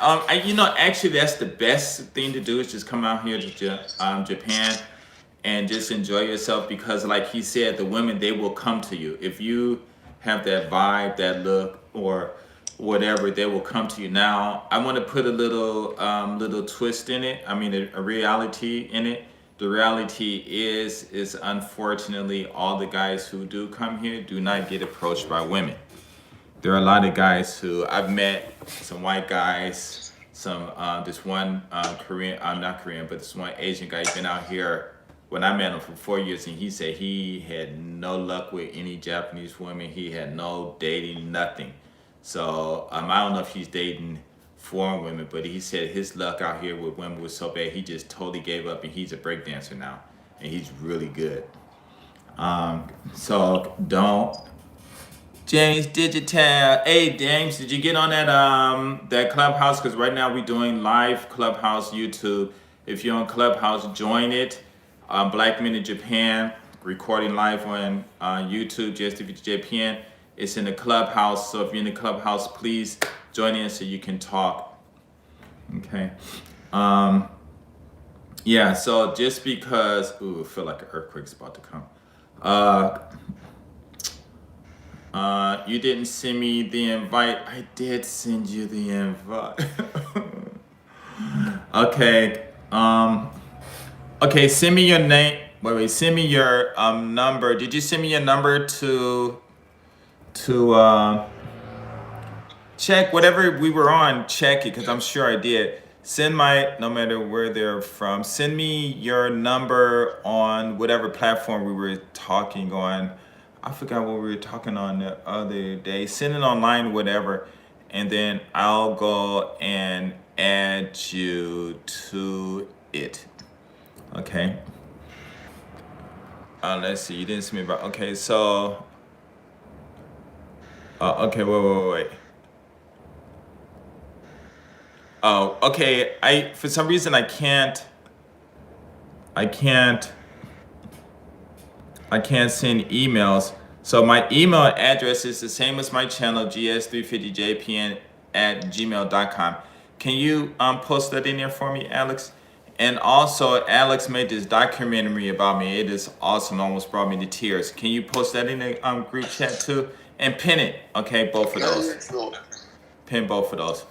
actually that's the best thing to do is just come out here to Japan and just enjoy yourself because like he said, the women, they will come to you. If you have that vibe, that look, or whatever, they will come to you. Now, I want to put a little twist in it. I mean, a reality in it. The reality is unfortunately all the guys who do come here do not get approached by women. There are a lot of guys who I've met, some white guys, some this one Korean, not Korean, but this one Asian guy. He's been out here when I met him for 4 years, and he said he had no luck with any Japanese women. He had no dating, nothing. So I don't know if he's dating foreign women, but he said his luck out here with women was so bad he just totally gave up, and he's a breakdancer now, and he's really good. So don't. James Digital. Hey James, did you get on that Clubhouse? Because right now we're doing live Clubhouse YouTube. If you're on Clubhouse, join it. Black Men in Japan, recording live on YouTube, JSTVJPN. It's in the Clubhouse, so if you're in the Clubhouse, please join in so you can talk. Okay. Yeah, so just because, I feel like an earthquake's about to come. You didn't send me the invite. I did send you the invite. Okay. Okay, send me your name. Wait, send me your number. Did you send me your number to check whatever we were on, check it, because I'm sure I did. Send no matter where they're from, send me your number on whatever platform we were talking on. I forgot what we were talking on the other day. Send it online, whatever, and then I'll go and add you to it. Okay. Let's see. You didn't send me about. Okay, so. Okay. Wait. Oh, okay. For some reason I can't send emails. So my email address is the same as my channel, gs350jpn at gmail.com. Can you post that in there for me, Alex? And also, Alex made this documentary about me. It is awesome. Almost brought me to tears. Can you post that in the group chat too? And pin it. Okay, both of those. Yeah, sure. Pin both of those.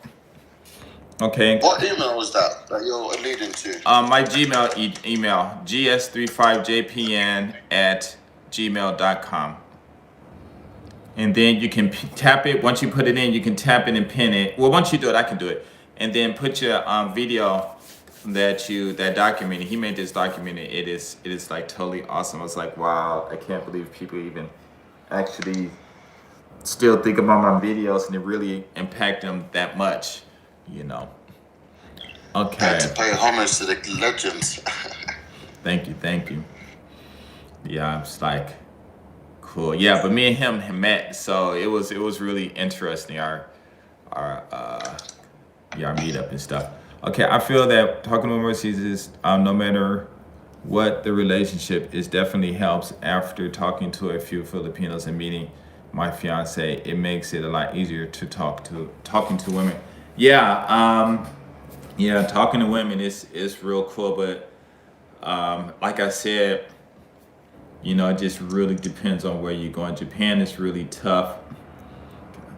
Okay. What email was that you're alluding to? My Gmail email, gs35jpn at gmail.com. And then you can tap it. Once you put it in, you can tap it and pin it. Well, once you do it, I can do it. And then put your video that documented. He made this documentary. It is like totally awesome. I was like, wow, I can't believe people even actually still think about my videos and it really impact them that much, you know. I Okay. had to pay homage to the legends. Thank you. Yeah, it's like cool. Yeah, but me and him had met, so it was really interesting our meetup and stuff. Okay, I feel that talking to overseas is no matter what the relationship is definitely helps. After talking to a few Filipinos and meeting my fiance, it makes it a lot easier to talking to women. Yeah, talking to women is real cool, but like I said, you know, it just really depends on where you're going. Japan is really tough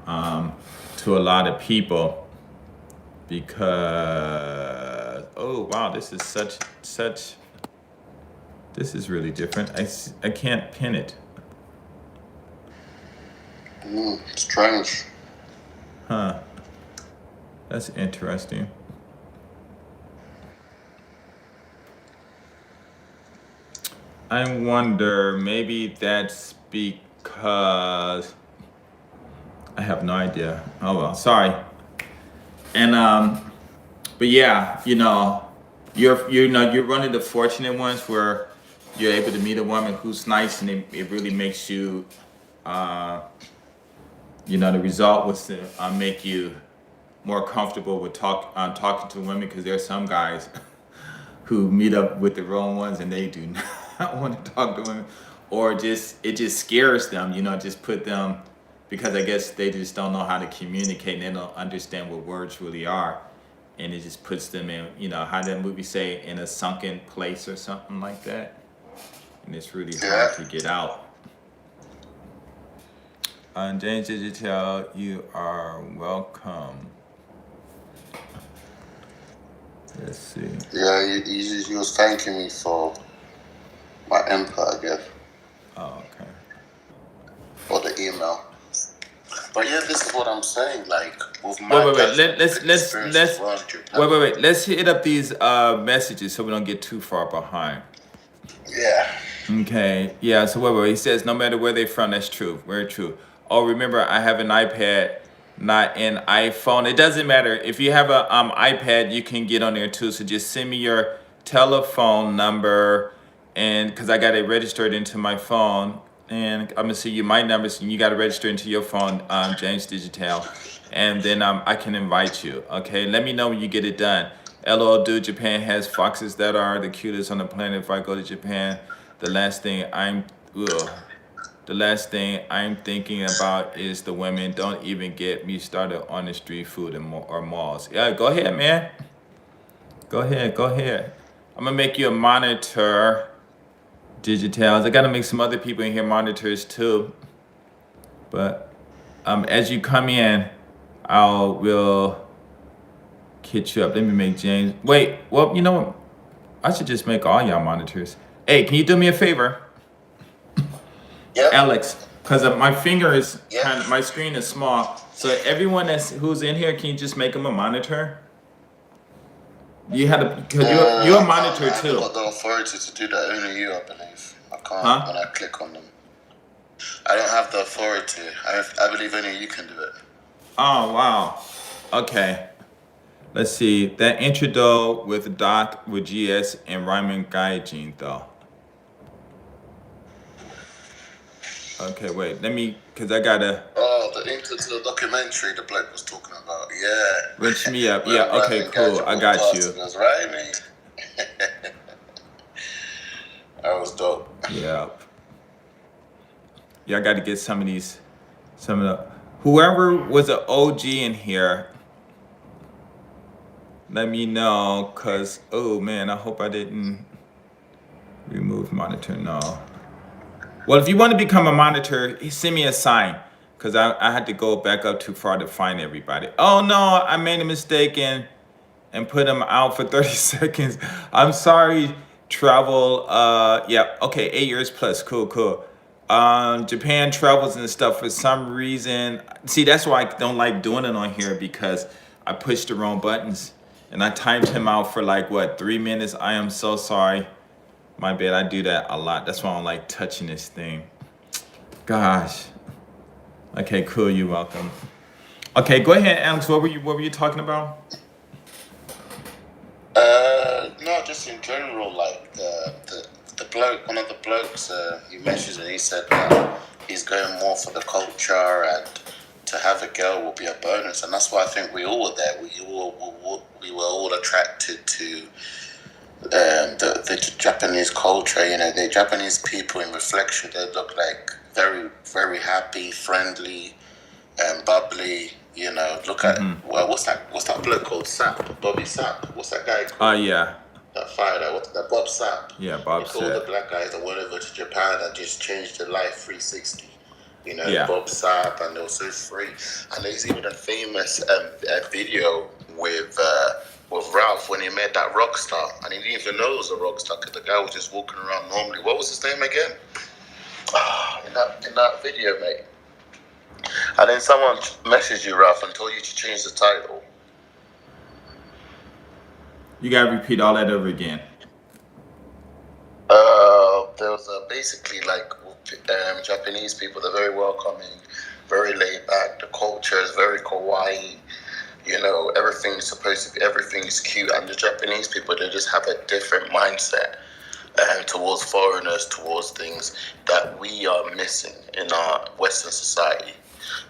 to a lot of people because this is this is really different. I can't pin it. Strange. Huh. That's interesting. I wonder, maybe that's because I have no idea. Oh well, sorry. And but yeah, you're one of the fortunate ones where you're able to meet a woman who's nice, and it really makes you, the result was to make you more comfortable with talking to women, because there are some guys who meet up with the wrong ones and they do not want to talk to women, or it just scares them, just put them, because I guess they just don't know how to communicate and they don't understand what words really are, and it just puts them in, how that movie say, in a sunken place or something like that, and it's really hard to get out. James Digital, you are welcome. Let's see. Yeah, he was thanking me for my input, I guess, Oh, okay. or the email. But yeah, this is what I'm saying. Like with Wait, my wait, wait. personal experience as well in Japan. Wait. Let's hit up these messages so we don't get too far behind. Yeah. Okay. Yeah. So wait. He says no matter where they're from, that's true. Very true. Oh, remember I have an iPad, not an iPhone. It doesn't matter if you have a iPad, you can get on there too. So just send me your telephone number, and because I got it registered into my phone, and I'm gonna see you my numbers, and you got to register into your phone, James Digital, and then I can invite you. Okay. Let me know when you get it done. LOL, dude, Japan has foxes that are the cutest on the planet. If I go to Japan, the last thing I'm ugh, the last thing I'm thinking about is the women. Don't even get me started on the street food and or malls. Yeah, go ahead, man. Go ahead. I'm gonna make you a monitor, Digitals. I gotta make some other people in here monitors too. But as you come in, will catch you up. Let me make James. Wait, well, you know what? I should just make all y'all monitors. Hey, can you do me a favor? Yep. Alex, because my finger is Yep. my screen is small. So everyone who's in here, can you just make them a monitor? You had to, because you're a monitor I haven't too. got the authority to do that. Only you, I believe. I can't Huh? when I click on them. I don't have the authority. I believe only you can do it. Oh wow. Okay. Let's see. That intro with Doc with GS and Ryman Gaijin though. Okay, wait. Let me, because I gotta. Oh, the intro to the documentary the bloke was talking about. Yeah. Reach me up. Where Yeah, okay, Ryman cool. Gadget I walked got past you. and goes, Ryman. That was dope. Yeah. Yeah, I got to get some of the, whoever was an OG in here, let me know, because, oh man, I hope I didn't remove monitor. No. Well, if you want to become a monitor, send me a sign, because I had to go back up too far to find everybody. Oh no, I made a mistake and put them out for 30 seconds. I'm sorry, travel. Yeah, okay, 8 years plus. Cool. Japan travels and stuff for some reason. See, that's why I don't like doing it on here, because I pushed the wrong buttons and I timed him out for like what, 3 minutes. I am so sorry. My bad. I do that a lot. That's why I don't like touching this thing. Gosh. Okay, cool. You're welcome. Okay, go ahead, Alex. What were you talking about? No, just in general, like the bloke, one of the blokes, he mentions and he said that he's going more for the culture, and to have a girl will be a bonus, and that's why I think we all were there. We were all attracted to the Japanese culture. You know, the Japanese people in reflection, they look like very, very happy, friendly, and bubbly. You know, look at what's that bloke called? Sap, Bobby Sap. What's that guy called? Yeah. That fire, that Bob Sapp. Yeah, Bob It's all the Sapp. black guys that went over to Japan that just changed their life 360. You know, Yeah. Bob Sapp, and they were so free. And there's even a famous video with Ralph when he met that rock star, and he didn't even know it was a rock star because the guy was just walking around normally. What was his name again? In that video, mate. And then someone messaged you, Ralph, and told you to change the title. You gotta repeat all that over again. There was basically like Japanese people. They're very welcoming, very laid back. The culture is very kawaii. You know, everything is cute. And the Japanese people, they just have a different mindset towards foreigners, towards things that we are missing in our Western society.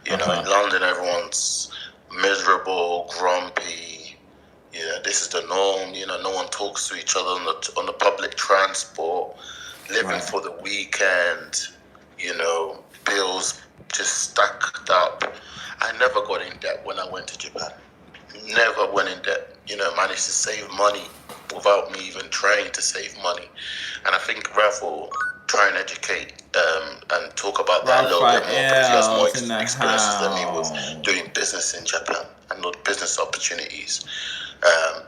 You know, in London, everyone's miserable, grumpy. Yeah, this is the norm. You know, no one talks to each other on the public transport. Living for the weekend. You know, bills just stacked up. I never got in debt when I went to Japan. Never went in debt. You know, managed to save money without me even trying to save money. And I think Ralph will try and educate and talk about that a little bit more because he has more Raphael's in the experiences than me with house. doing business in Japan and not business opportunities.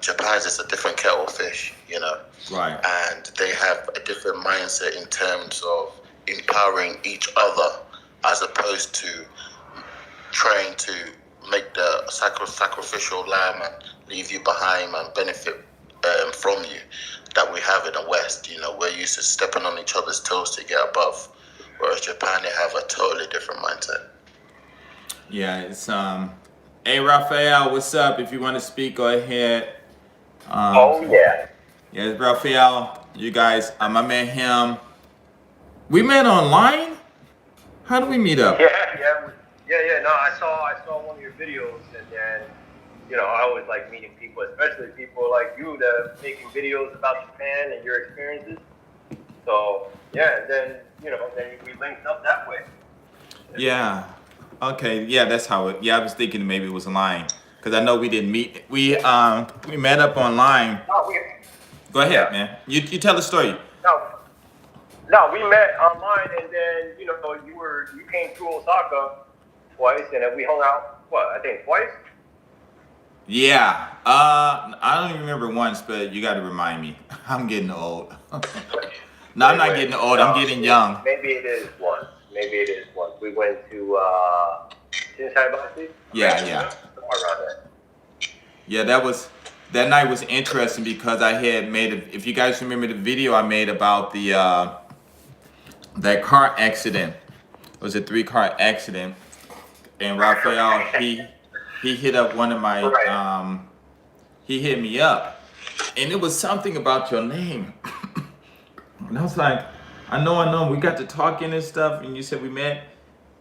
Japan is just a different kettle of fish, you know. Right. And they have a different mindset in terms of empowering each other as opposed to trying to make the sacrificial lamb and leave you behind and benefit from you that we have in the West. You know, we're used to stepping on each other's toes to get above, whereas Japan, they have a totally different mindset. Yeah, it's Hey Raphael, what's up? If you want to speak, go ahead. Oh yeah. Yeah, it's Raphael. You guys, I met him. We met online. How do we meet up? Yeah. No, I saw one of your videos, and then I always like meeting people, especially people like you that are making videos about Japan and your experiences. So yeah, and then then we linked up that way. Yeah. Okay. Yeah, that's how it. Yeah, I was thinking maybe it was online because I know we didn't meet. We met up online. No, Go ahead, man. You tell the story. no, we met online, and then you came to Osaka twice, and then we hung out. What, I think twice. Yeah. I don't even remember once, but you got to remind me. I'm getting old. No, I'm not getting old. I'm getting young. Maybe it is once. We went to Shinsaibashi. Yeah. Yeah, that night was interesting because I had made if you guys remember the video I made about the that car accident. It was a 3-car accident, and Raphael he hit up one of my he hit me up, and it was something about your name. And I was like, I know. We got to talking and stuff, and you said we met,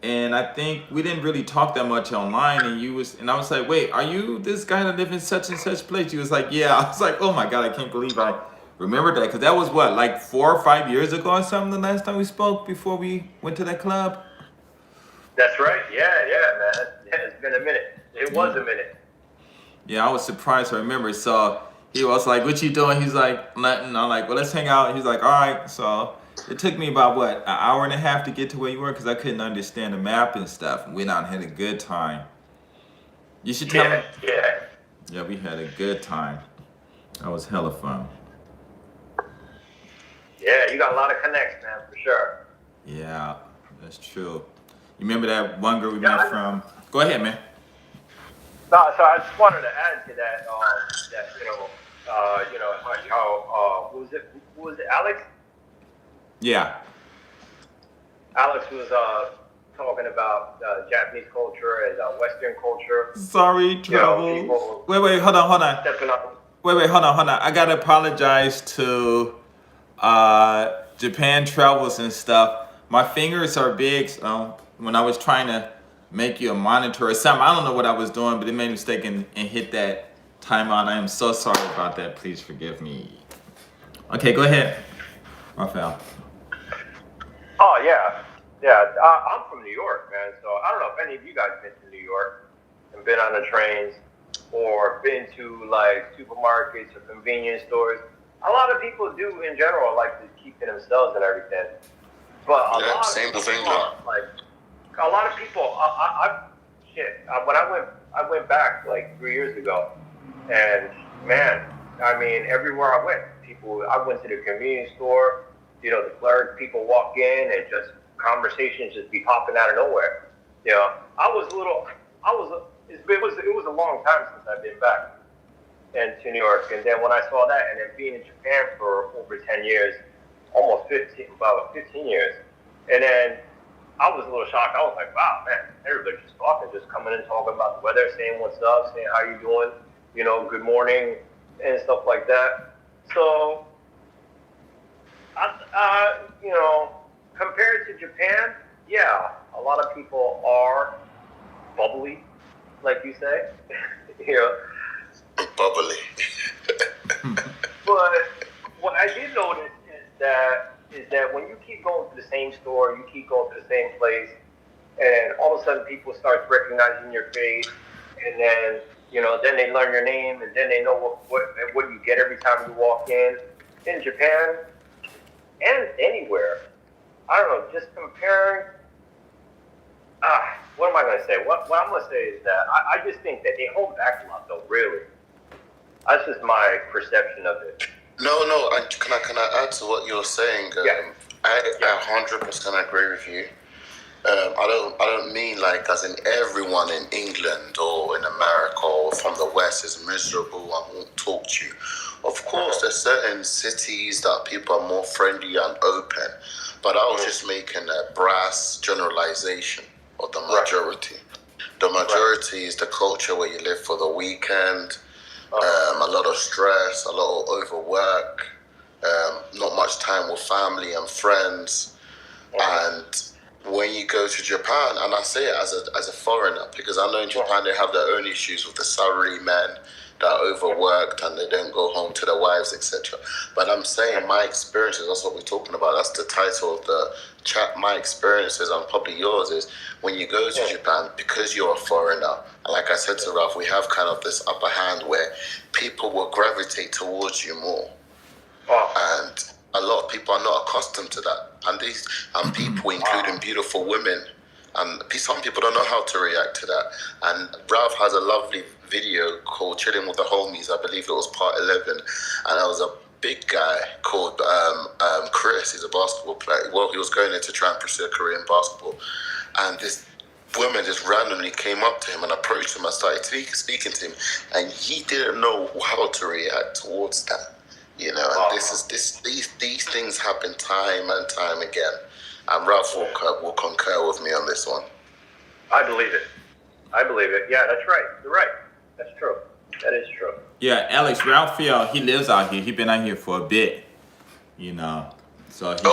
and I think we didn't really talk that much online. And I was like, wait, are you this guy that live in such and such place? He was like, yeah. I was like, oh my god, I can't believe I remember that because that was what, like 4 or 5 years ago or something. The last time we spoke before we went to that club. That's right. Yeah, man. Yeah, it's been a minute. It was a minute. Yeah, I was surprised. I remember. So he was like, "What you doing?" He's like, "Nothing." I'm like, "Well, let's hang out." He's like, "All right." So it took me about what, an hour and a half to get to where you were because I couldn't understand the map and stuff. We went out and had a good time. You should tell me. Yeah. Yeah, we had a good time. That was hella fun. Yeah, you got a lot of connects, man, for sure. Yeah, that's true. You remember that one girl we met from? Go ahead, man. No, so I just wanted to add to that. How who was it? Alex? Yeah. Alex was talking about Japanese culture and Western culture. Sorry, Travel. Wait, hold on. Stepping up. Wait, hold on. I gotta apologize to Japan Travels and stuff. My fingers are big, so when I was trying to make you a monitor or something, I don't know what I was doing, but it made a mistake and hit that timeout. I am so sorry about that. Please forgive me. Okay, go ahead, Raphael. Oh yeah. I'm from New York, man. So I don't know if any of you guys been to New York and been on the trains or been to like supermarkets or convenience stores. A lot of people do in general like to keep to themselves and everything. But a lot of people, like a lot of people, when I went back like 3 years ago, and man, I mean, everywhere I went, I went to the convenience store, the clerk, people walk in and just conversations just be popping out of nowhere. It was a long time since I've been back to New York, and then when I saw that, and then being in Japan for over 10 years, about 15 years, and then I was a little shocked. I was like, wow, man, everybody's just talking, just coming in, talking about the weather, saying what's up, saying how you doing, good morning, and stuff like that. So, compared to Japan, yeah, a lot of people are bubbly, like you say, Bubbly. But what I did notice is that when you keep going to the same store, you keep going to the same place, and all of a sudden people start recognizing your face, and then then they learn your name, and then they know what you get every time you walk in. In Japan and anywhere, I don't know, just comparing. What am I going to say? What I'm going to say is that I just think that they hold back a lot, though. Really, that's just my perception of it. No. And can I add to what you're saying? Yeah. I 100% agree with you. I don't mean like as in everyone in England or in America or from the West is miserable and won't talk to you. Of course, there's certain cities that people are more friendly and open, but I was just making a brass generalization of the majority. The majority is the culture where you live for the weekend, a lot of stress, a lot of overwork, not much time with family and friends, and when you go to Japan, and I say it as a foreigner because I know in Japan they have their own issues with the salary men that are overworked and they don't go home to their wives, etc. But I'm saying my experiences, that's what we're talking about. That's the title of the chat. My experiences, and probably yours, is when you go to Japan, because you're a foreigner, and like I said to Ralph, we have kind of this upper hand where people will gravitate towards you more. And a lot of people are not accustomed to that. And these people, including beautiful women, and some people don't know how to react to that. And Ralph has a lovely video called Chilling with the Homies. I believe it was part 11. And there was a big guy called Chris. He's a basketball player. Well, he was going in to try and pursue a career in basketball. And this woman just randomly came up to him and approached him and started speaking to him. And he didn't know how to react towards that. You know, and these things happen time and time again. And Ralph will concur with me on this one. I believe it. Yeah, that's right. You're right. That's true. That is true. Yeah, Alex, Ralph, he lives out here. He been out here for a bit, you know. So he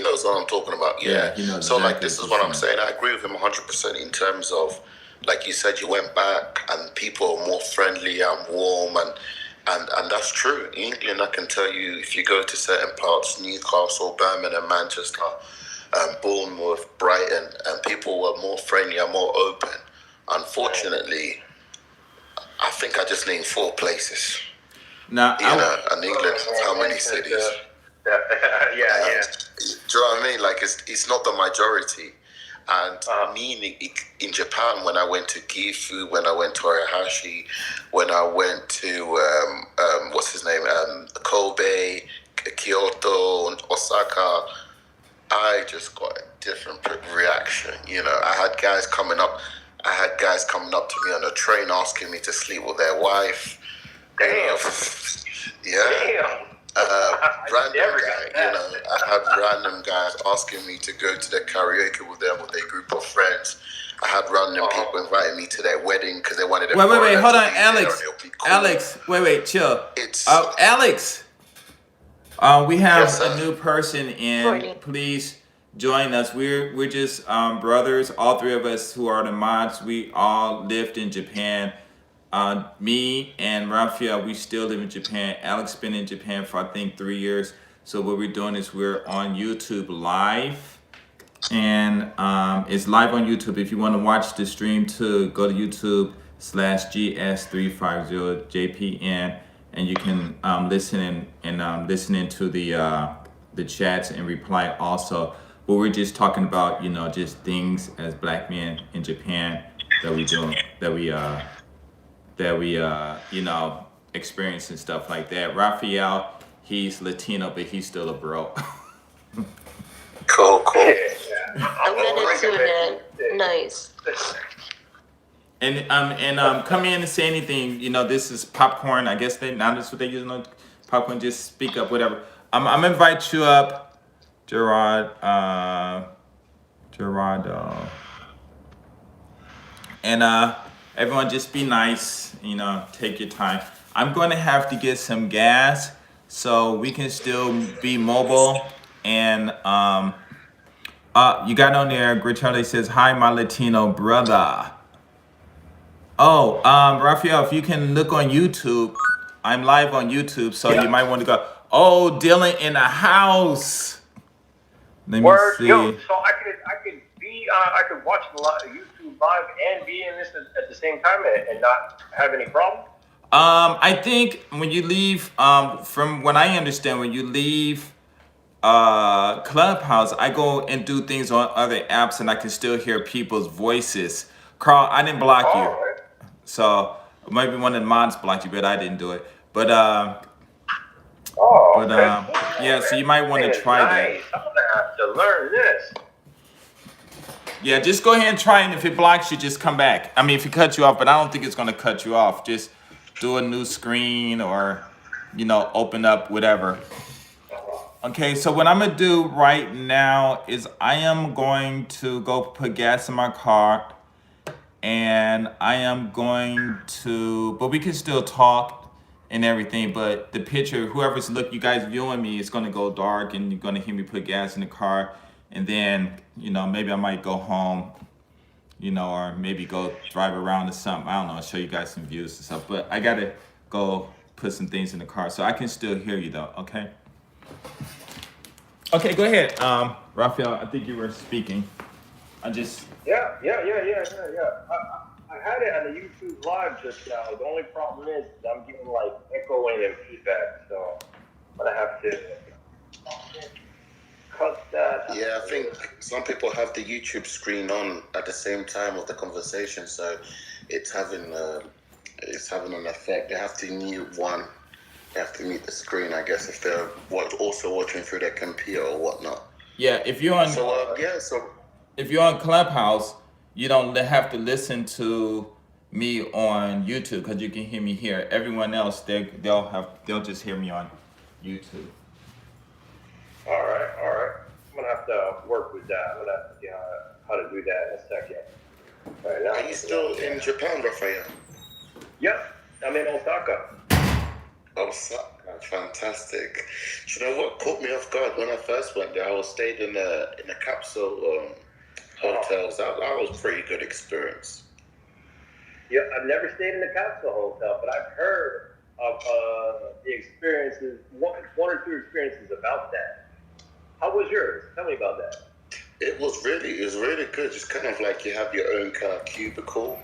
knows what I'm talking about. Yeah, he knows. So exactly like this is what I'm saying. I agree with him 100% in terms of, like you said, you went back and people are more friendly and warm and that's true. In England, I can tell you, if you go to certain parts, Newcastle, Birmingham, Manchester, Bournemouth, Brighton, and people were more friendly and more open. Unfortunately, I think I just named 4 places. Now, and England, how many cities? Yeah. Do you know what I mean? Like, it's not the majority. And meaning in Japan, when I went to Gifu, when I went to Orehashi, when I went to Kobe, Kyoto, Osaka, I just got a different reaction. You know, I had guys coming up to me on the train asking me to sleep with their wife. Damn. Yeah. Random guy, I had random guys asking me to go to the karaoke with them with a group of friends. I had random people inviting me to their wedding because they wanted. Wait, hold on, Alex. Alex, wait, chill. Alex. We have a new person in. Please join us. We're just brothers. All 3 of us who are the mods. We all lived in Japan. Me and Raphael, we still live in Japan. Alex been in Japan for I think 3 years. So what we're doing is we're on YouTube live, and it's live on YouTube. If you want to watch the stream, to go to YouTube/GS350JPN, and you can listen and listening to the chats and reply also. But we're just talking about just things as black men in Japan that we do that we experience and stuff like that. Raphael, he's Latino, but he's still a bro. Cool. I'm gonna tune in. Nice. And come in and say anything. This is popcorn. I guess that's what they use on popcorn. Just speak up, whatever. I'm gonna invite you up, Gerardo. And everyone, just be nice. Take your time. I'm going to have to get some gas so we can still be mobile. And you got on there. Grichelle says, "Hi, my Latino brother." Oh, Raphael, if you can look on YouTube, I'm live on YouTube, so you might want to go. Oh, Dylan in the house. Let me see. Yo, so I could watch the YouTube live and be in this at the same time and not have any problem. I think when you leave, from what I understand, when you leave Clubhouse, I go and do things on other apps, and I can still hear people's voices. Carl, I didn't block All you, right. so maybe one of the mods blocked you, but I didn't do it. But Oh, okay. yeah, so you might want Thing to is try that. nice. I'm gonna have to learn this. Yeah, just go ahead and try, and if it blocks you, just come back. I mean, if it cuts you off, but I don't think it's gonna cut you off. Just do a new screen, or open up whatever. Okay, so what I'm gonna do right now is I am going to go put gas in my car, and I am going to, but we can still talk and everything. But the picture, whoever's you guys viewing me, is gonna go dark, and you're gonna hear me put gas in the car, and then maybe I might go home, or maybe go drive around or something. I don't know. Show you guys some views and stuff. But I gotta go put some things in the car, so I can still hear you though. Okay. Okay, go ahead, Raphael. I think you were speaking. I just. Yeah. I had it on the YouTube live just now. The only problem is I'm getting like echoing and feedback, so I'm gonna have to cut that. Yeah, I think some people have the YouTube screen on at the same time of the conversation, so it's having an effect. They have to mute one. They have to mute the screen, I guess, if they're also watching through their computer or whatnot. Yeah, if you're on. So if you're on Clubhouse, you don't have to listen to me on YouTube, because you can hear me here. Everyone else, they'll just hear me on YouTube. All right. I'm gonna have to work with that. I'm gonna have to see how to do that in a second. Right now. Are you still in Japan, Raphael? Yep, I'm in Osaka. Osaka, fantastic. Do you know what caught me off guard when I first went there? I was stayed in a capsule hotels. That was a pretty good experience. Yeah, I've never stayed in a capsule hotel, but I've heard of the experiences, one or two experiences about that. How was yours? Tell me about that. It was really good. Just kind of like you have your own kind of cubicle.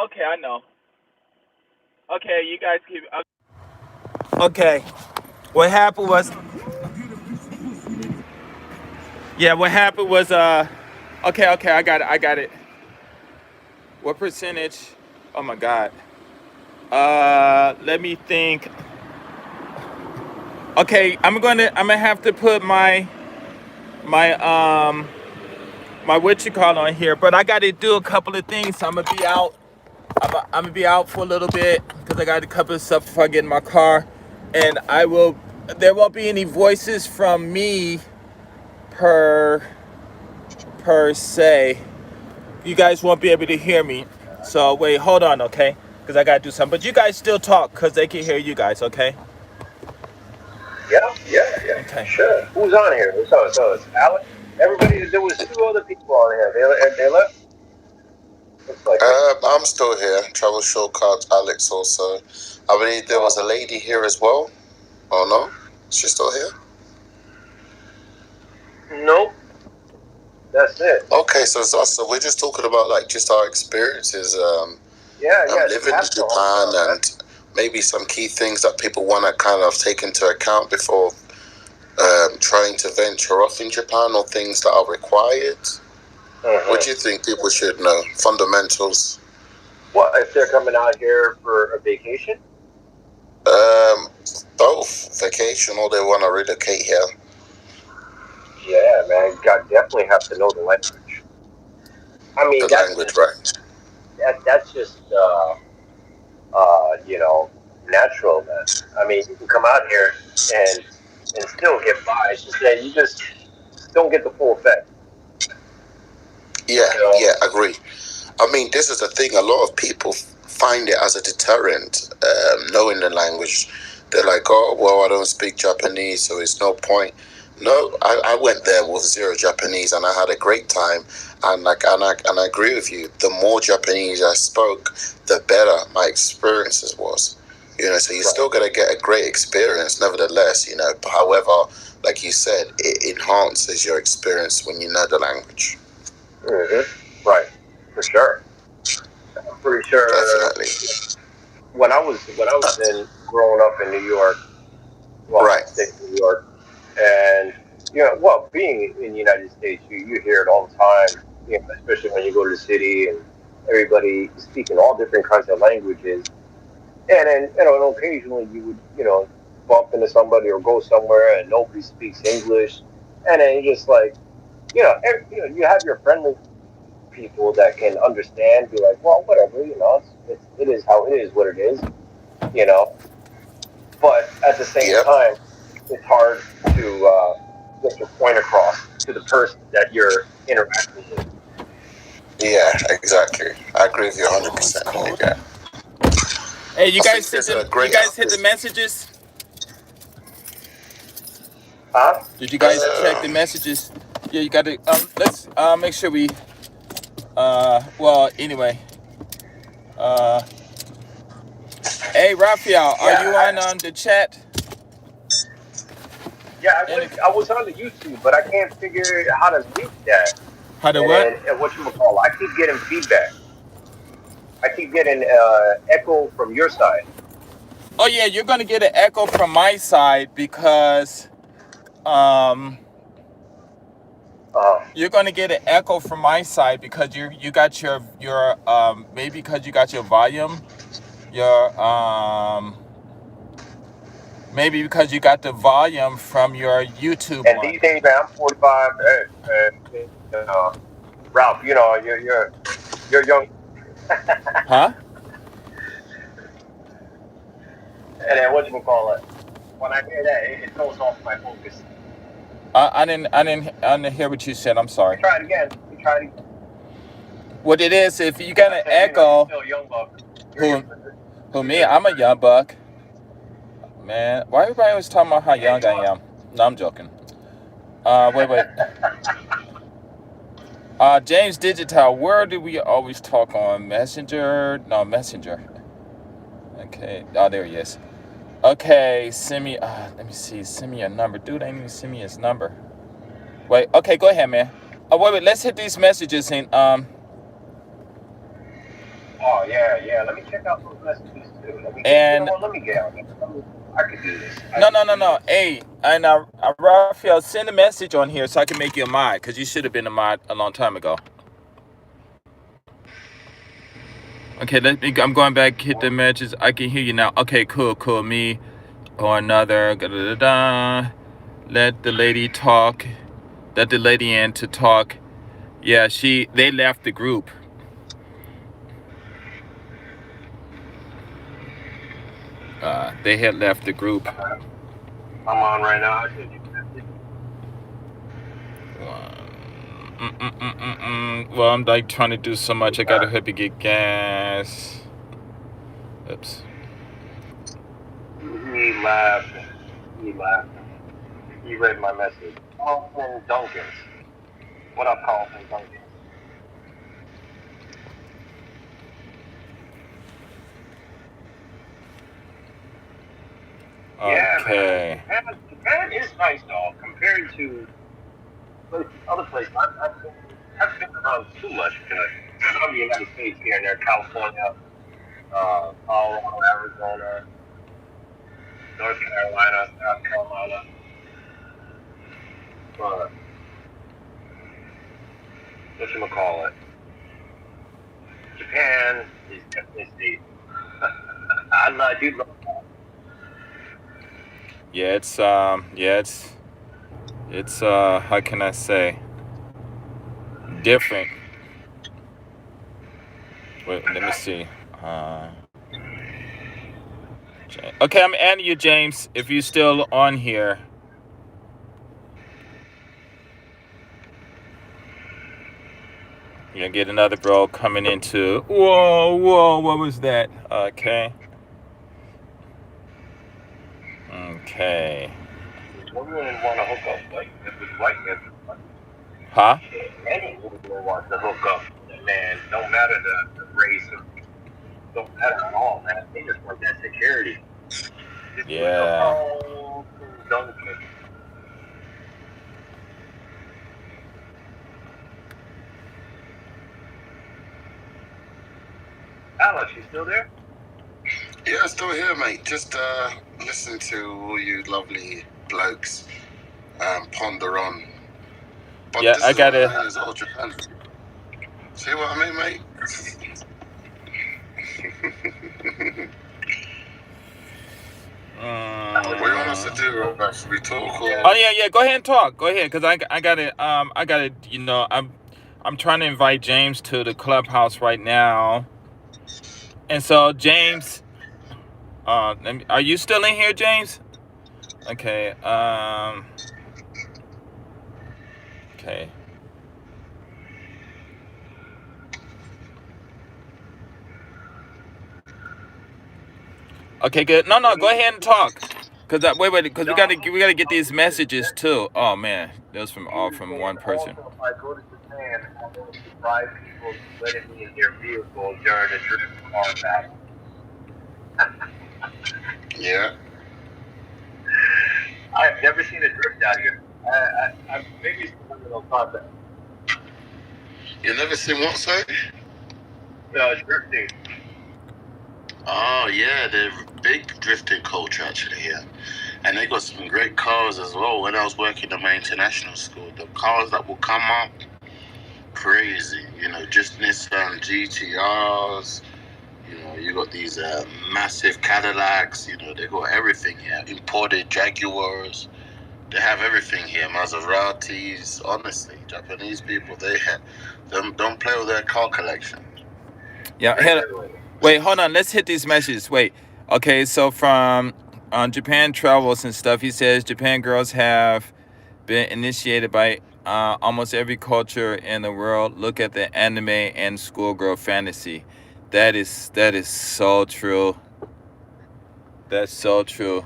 Okay, I know. Okay, you guys keep. Okay, what happened was. Yeah, what happened was. Okay, I got it. What percentage? Oh my God. Let me think. Okay, I'm gonna have to put my what you call on here, but I got to do a couple of things. So I'm gonna be out. I'm gonna be out for a little bit because I got a couple of stuff before I get in my car, and there won't be any voices from me per se. You guys won't be able to hear me. So wait, hold on, okay? Because I gotta do something. But you guys still talk because they can hear you guys, okay? Yeah. Okay. Sure. Who's on here? So it's Alex. Everybody. There was two other people on here. They left. Looks like I'm still here. Travel Shortcuts, Alex also. I believe there was a lady here as well. Oh no, she's still here. Nope, that's it. Okay, so we're just talking about like just our experiences Yeah, yeah. You living in have to Japan, hotel, man. and maybe some key things that people want to kind of take into account before trying to venture off in Japan, or things that are required. What do you think people should know? Fundamentals. What if they're coming out here for a vacation? Um, Both vacation or they want to relocate here. Yeah, man. You got definitely have to know the language. I mean, The language, right? that's just natural, man. I mean, you can come out here and still get by. It's just that you just don't get the full effect. Yeah, You know, yeah, agree. I mean, this is the thing. A lot of people find it as a deterrent, knowing the language. They're like, "Oh, well, I don't speak Japanese, so it's no point." No, I went there with zero Japanese, and I had a great time. And I agree with you. The more Japanese I spoke, the better my experiences was. So you're still gonna get a great experience, nevertheless. However, like you said, it enhances your experience when you know the language. right, for sure. I'm pretty sure Definitely. when I was in growing up in New York, well, Right. upstate New York, and well, being in the United States, you hear it all the time. Especially when you go to the city and everybody is speaking all different kinds of languages, and then occasionally you would bump into somebody or go somewhere and nobody speaks English, and then you just like you have your friendly people that can understand, be like, well, whatever, it is how it is, what it is, you know. But at the same Yep. time, it's hard to get your point across to the person that you're interacting with. Yeah, exactly. I agree with you Oh, it's 100% on it. cold. Yeah. Hey, I think there's a you great. guys hit the messages? Huh? Did you guys check the messages? Yeah, you got to. Let's make sure we. Well, anyway. Uh, hey, Raphael, are Yeah, you on the chat? yeah. In the, I was on the YouTube, but I can't figure how to mute that. how to And what? then what you call? I keep getting feedback. I keep getting echo from your side. Oh yeah, you're gonna get an echo from my side because um Uh, you're gonna get an echo from my side because you got your maybe because you got your volume your maybe because you got the volume from your YouTube and one. these days, man, I'm 45. Hey, Ralph, you're young. Huh? And then what you call it? When I hear that, it throws off my focus. I didn't hear what you said. I'm We sorry. try it again. We tried it. What it is, if you got I an said, you're echo, still young, buck. who who You're me? good. I'm a young buck, man. Why everybody always talking about how Yeah, young you I are. am? No, I'm joking. Wait. James Digital, where do we always talk on? Messenger? No, Messenger. Okay. Oh, there he is. Okay, send me. Let me see. Send me a number, dude. I didn't even send me his number. Wait. Okay, go ahead, man. Wait. Let's hit these messages and Oh, yeah. Let me check out those messages, too. Let me get, and let me get on there. I could do this. no. Hey, and Raphael, send a message on here so I can make you a mod because you should have been a mod a long time ago. Okay, I'm going back. Hit the messages. I can hear you now. Okay, cool. Me or another. Da-da-da-da. Let the lady talk. Let the lady in to talk. Yeah, they left the group. They had left the group. I'm on right now. I should Well, I'm like trying to do so much. I gotta hurry to get gas. Oops. He laughing. He laughing. He read my message. Carlton Dunkins. What up, Carlton Dunkins? Yeah, man. Okay. Japan is nice, though, compared to other places. I've been around too much because I'm in the United States here and there, California, Colorado, Arizona, North Carolina, South Carolina. But what you call it? Japan is definitely safe. I do love Yeah, it's how can I say, different. Wait, let me see. Uh, okay, I'm adding you, James. If you're still on here, you're gonna get another bro coming into. Whoa, whoa, what was that? Okay, okay, women want to hook up like with white men. huh? Any woman wants to hook up with a man, no matter the race, or don't matter at all, man. They just want that security. Just like a Yeah. Duncan. Alex, you still there? Yeah, still here, mate. Just listening to all you lovely blokes ponder on. But Yeah, this I is what got I it. mean is all Japan. See what I mean, mate? What do you want us to do, Russ? We talk or? Oh yeah, yeah. Go ahead and talk. Go ahead, cause I got it. I got it. You know, I'm trying to invite James to the clubhouse right now, and so James, are you still in here, James? Okay. Okay. Okay. Good. No, no. Go ahead and talk. Cause wait, cause we gotta get these messages too. Oh man, those from all from one person. Also, if I go to Japan, I want to bribe people to letting me in their vehicle during a drift car back. Yeah. I've never seen a drift out here. I maybe someone will contact. You never seen what, sorry? Drifting. Oh yeah, they're big drifting culture actually here, and they got some great cars as well. When I was working at my international school, the cars that will come up, crazy. You know, just Nissan GTRs. You know, you got these massive Cadillacs. You know, they got everything here. Imported Jaguars. They have everything here. Maseratis. Honestly, Japanese people, they don't play with their car collection. Yeah. Wait, hold on. Let's hit these messages. Wait. Okay, so from Japan Travels and stuff, he says Japan girls have been initiated by almost every culture in the world. Look at the anime and schoolgirl fantasy. That is so true. That's so true.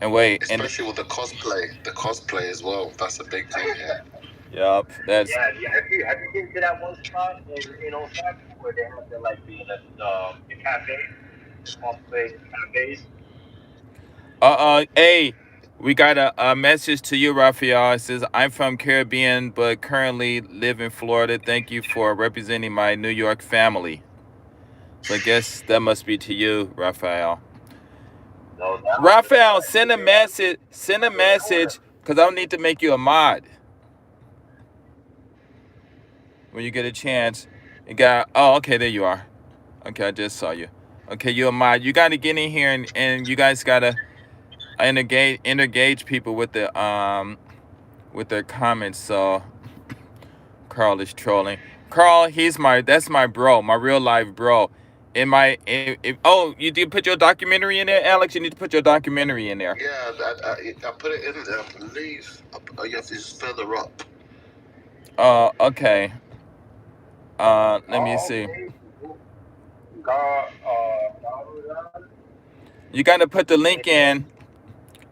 And wait, and Especially with the cosplay as well. That's a big thing here. yep, that's Yeah. Have you been to that one spot in Osaka where they have the cafe, the cosplay cafes? hey, we got a message to you, Raphael. It says, I'm from Caribbean, but currently live in Florida. Thank you for representing my New York family. So I guess that must be to you, Raphael. No, that was Raphael, send a message. Send a message, because I'll need to make you a mod when you get a chance. You got, oh, okay, there you are. Okay, I just saw you. Okay, you're a mod. You got to get in here, and you guys got to engage people with their comments. So Carl is trolling. Carl, that's my bro, my real life bro. Oh, you did put your documentary in there, Alex. You need to put your documentary in there. Yeah, I put it in there. I believe you have to just further up. Okay. Let me see. okay. You got to put the link in.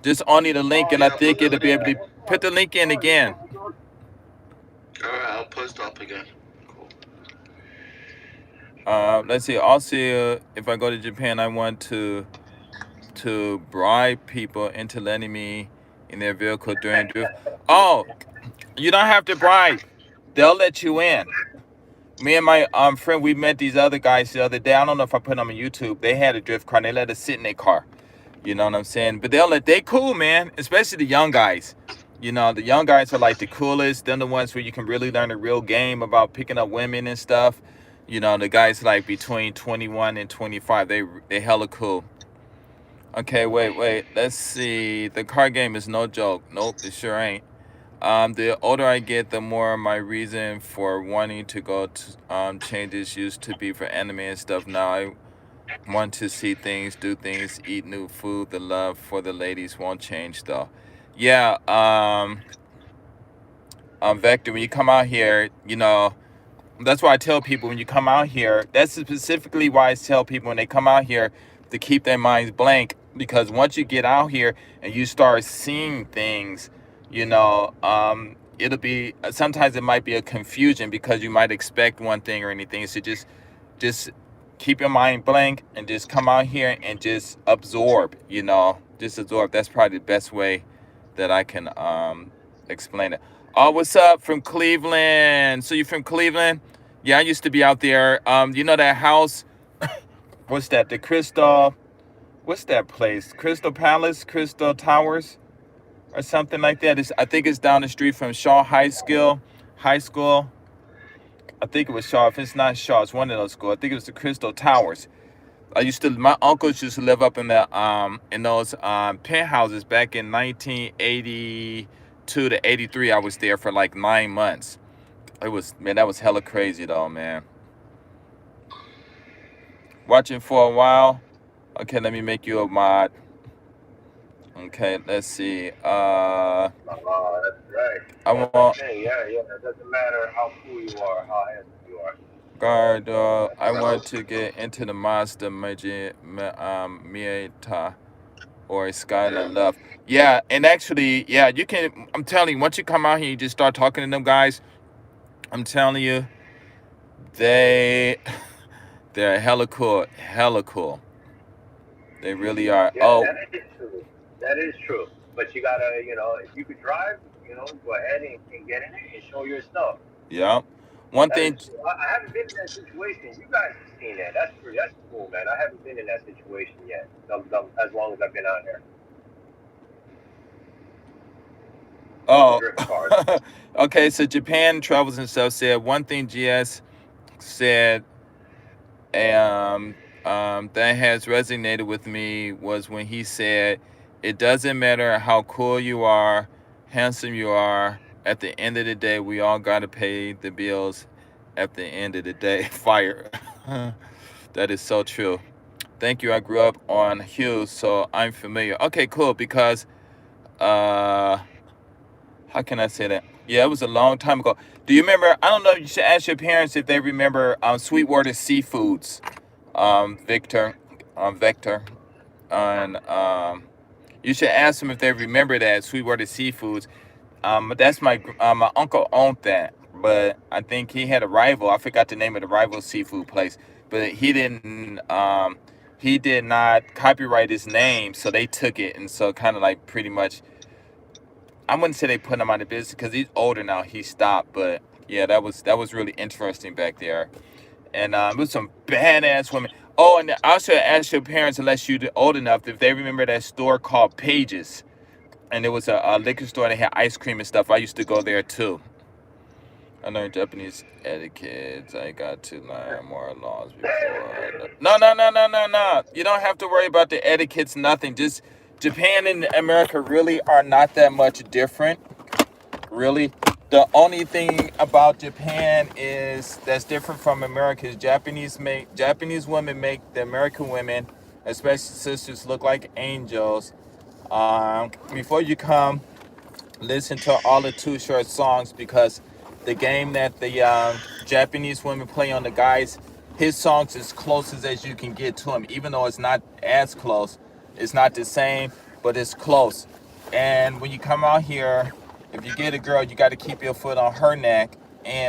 Just only the link, and I think it'll be able to put the link in again. Alright, I'll post up again. Cool. Let's see. Also, if I go to Japan, I want to bribe people into letting me in their vehicle during drift. Oh, You don't have to bribe. They'll let you in. Me and my friend, we met these other guys the other day. I don't know if I put them on YouTube. They had a drift car and they let us sit in their car. You know what I'm saying? But they cool, man. Especially the young guys. You know, the young guys are like the coolest. They're the ones where you can really learn a real game about picking up women and stuff. You know, the guys like between 21 and 25, they hella cool. Okay, wait. Let's see. The card game is no joke. Nope, it sure ain't. The older I get, the more my reason for wanting to go to changes. Used to be for anime and stuff. Now I want to see things, do things, eat new food. The love for the ladies won't change though. Yeah, Vector, when you come out here, you know, that's why I tell people when you come out here, that's specifically why I tell people when they come out here to keep their minds blank. Because once you get out here and you start seeing things, you know, it'll be sometimes it might be a confusion because you might expect one thing or anything. So just keep your mind blank and just come out here and just absorb, you know, just absorb. That's probably the best way that I can explain it. Oh, what's up from Cleveland? So you're from Cleveland? Yeah, I used to be out there. You know that house? What's that? The Crystal? What's that place? Crystal Palace, Crystal Towers, or something like that. I think it's down the street from Shaw High School. High School. I think it was Shaw. If it's not Shaw, it's one of those schools. I think it was the Crystal Towers. My uncles used to live up in those penthouses back in 1982 to 83. I was there for like 9 months. That was hella crazy though, man. Watching for a while. Okay, let me make you a mod. Okay, let's see. That's right. I That's the want thing. Yeah. It doesn't matter how cool you are, how handsome you are. guard. I want to get into the Mazda Mieta or Skyline Love. Yeah, and actually, yeah, you can. I'm telling you, once you come out here, you just start talking to them guys. I'm telling you, they they're hella cool, hella cool. They really are. Yeah, Oh, that is true. That is true. But you gotta, if you could drive, go ahead and get in it and show your stuff. yeah. One That is thing. true. I haven't been in that situation. You guys have seen that. That's true. That's cool, man. I haven't been in that situation yet. As long as I've been out here with the Oh, drift cars. okay. So Japan travels and stuff said one thing. GS said that has resonated with me was when he said, "It doesn't matter how cool you are, handsome you are. At the end of the day, we all gotta pay the bills. At the end of the day, fire." That is so true. Thank you. I grew up on Hughes, so I'm familiar. Okay, cool. Because uh, how can I say that? Yeah, it was a long time ago. Do you remember? I don't know. You should ask your parents if they remember Sweetwater Seafoods, Vector, and you should ask them if they remember that Sweetwater Seafoods. That's my uncle owned that, but I think he had a rival. I forgot the name of the rival seafood place, but he did not copyright his name, so they took it, and so kind of like pretty much. I wouldn't say they put him out of business because he's older now. He stopped, but yeah, that was really interesting back there, and it was some badass women. Oh, and I should ask your parents, unless you're old enough, if they remember that store called Pages, and it was a liquor store that had ice cream and stuff. I used to go there too. I learned Japanese etiquette. I got to learn more laws before. No. You don't have to worry about the etiquettes, nothing. Just Japan and America really are not that much different. Really. The only thing about Japan is that's different from America is Japanese women make the American women, especially sisters, look like angels. Before you come, listen to all the Too Short songs because the game that the Japanese women play on the guys, his songs is closest as you can get to him, even though it's not as close. It's not the same, but it's close. And when you come out here, if you get a girl, you got to keep your foot on her neck,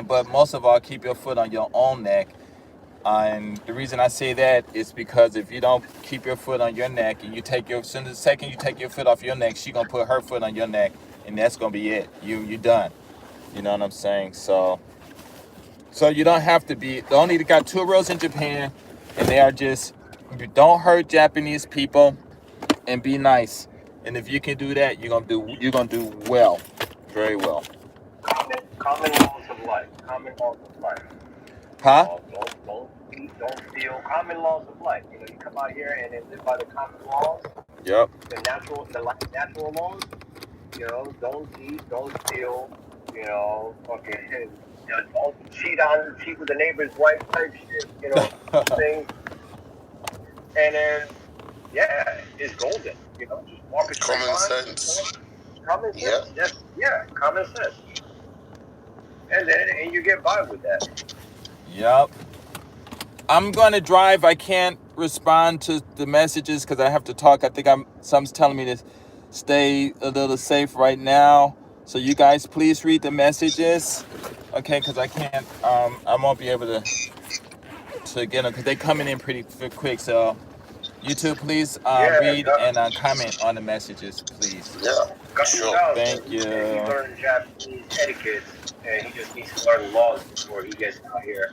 but most of all, keep your foot on your own neck. And the reason I say that is because if you don't keep your foot on your neck and the second you take your foot off your neck, she gonna put her foot on your neck, and that's gonna be it. You done. You know what I'm saying? So you don't have to be. They only got 2 rules in Japan, and they are just you don't hurt Japanese people and be nice. And if you can do that, you're gonna do well, very well. Common laws of life. Common laws of life. Huh? Don't eat, don't steal. Common laws of life. You come out here and then live by the common laws, Yep. natural laws. Don't eat, don't steal. Fucking. Don't cheat with the neighbor's wife type shit. Things. And then it's golden. Just walk a straight Common line. sense. Common Yeah. sense. Common sense. And you get by with that. Yep. I'm gonna drive. I can't respond to the messages because I have to talk. I think someone's telling me to stay a little safe right now. So you guys, please read the messages, okay? Because I can't. I won't be able to get them because they're coming in pretty quick. So you two, please read and comment on the messages, please. Yeah, sure. Thank you. He learned Japanese etiquette, and he just needs to learn laws before he gets out here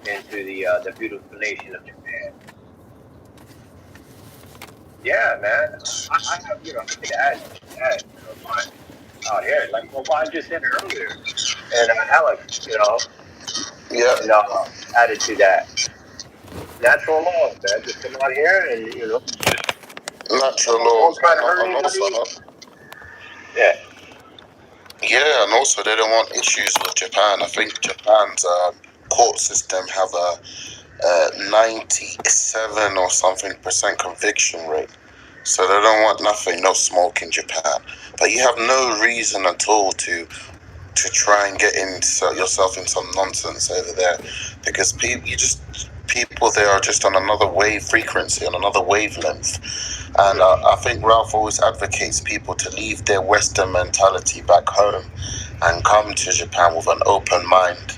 into the beautiful nation of Japan. Yeah, man. I have add out here, like what I just said earlier, and Alex, Yeah. added to that. Natural laws, man. Just come out here and Natural laws. try to hurt And also, anybody. Yeah. yeah, and also they don't want issues with Japan. I think Japan's court system have a 97 or something % conviction rate. So they don't want nothing, no smoke in Japan. But you have no reason at all to try and get yourself in some nonsense over there, because people there are just on another frequency, on another wavelength. And I think Ralph always advocates people to leave their Western mentality back home and come to Japan with an open mind.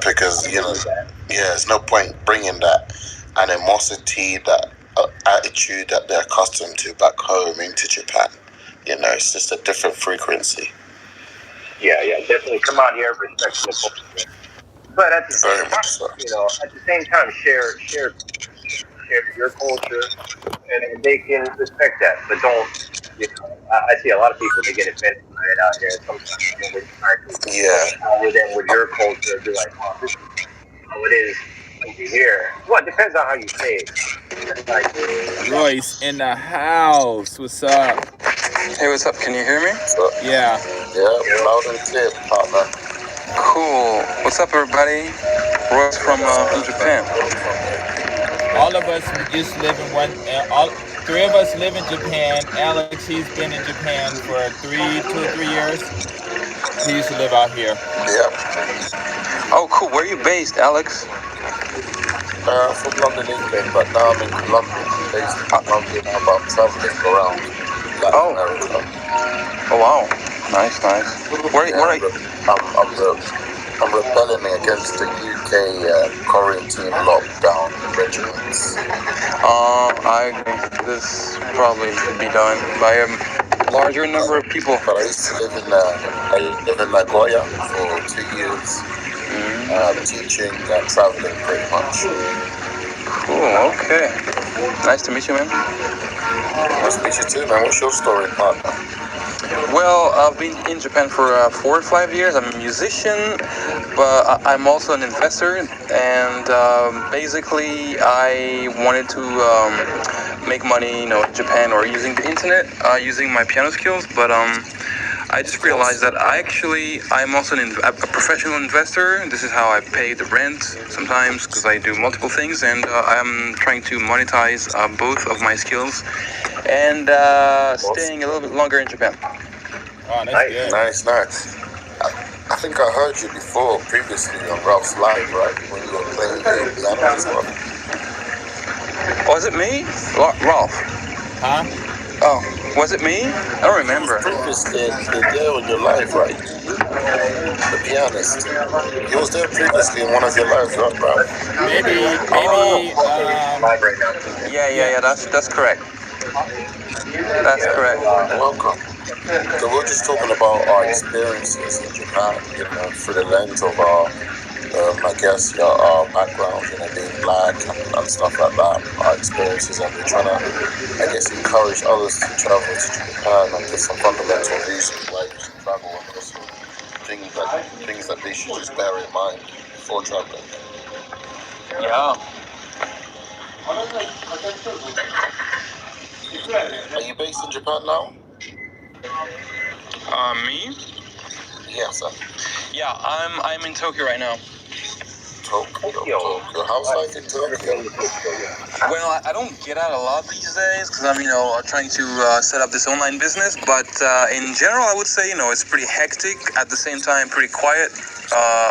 Because there's no point bringing that animosity, that attitude that they're accustomed to back home into Japan. It's just a different frequency. Yeah, definitely come out here, respect the culture. But at the same time, share your culture, and they can respect that. But don't, I see a lot of people, they get offended by it out here. Sometimes when you try to with them with your culture, be like, oh, this is how it is over here. Well, it depends on how you say it. Like, Royce in the house. What's up? Hey, what's up? Can you hear me? Yeah. Yeah, loud and clear, partner. Cool. What's up, everybody? Royce from Japan. All of us just live in one. All 3 of us live in Japan. Alex, he's been in Japan for 2 or 3 years. He used to live out here. Yeah. Oh, cool. Where are you based, Alex? From London, England, but now I'm in Colombia. Based in Colombia, but I'm traveling around Latin America. Oh, wow. Nice. Where are you? I'm rebelling against the UK quarantine lockdown regiments. I agree. This probably should be done by a larger number of people. But I used to live in Nagoya for 2 years, teaching and traveling pretty much. Cool, okay. Nice to meet you, man. Nice to meet you too, man. What's your story, partner? Well, I've been in Japan for 4 or 5 years. I'm a musician, but I'm also an investor, and basically I wanted to make money, in Japan or using the internet, using my piano skills, but I just realized that I'm also a professional investor. This is how I pay the rent sometimes, because I do multiple things, and I'm trying to monetize both of my skills and staying a little bit longer in Japan. Oh, that's good. Nice. I think I heard you previously on Ralph's Live, right? When you were playing the piano as well. Was it me? Ralph? Huh? Oh, was it me? I don't remember. Previously, there on your live, right? The pianist. He was there previously in one of your lives, right, Ralph? Maybe. Yeah. That's correct. That's correct. Welcome. So we're just talking about our experiences in Japan, through the lens of our, I guess, our backgrounds, being black and stuff like that, our experiences, and we're trying to, I guess, encourage others to travel to Japan and give some fundamental reasons why you should travel, and also things that they should just bear in mind before traveling. Yeah. Are you based in Japan now? Me? Yes, sir. Yeah, I'm in Tokyo right now. Tokyo. How's life in Tokyo? Well, I don't get out a lot these days because I'm, trying to set up this online business. But in general, I would say, it's pretty hectic. At the same time, pretty quiet.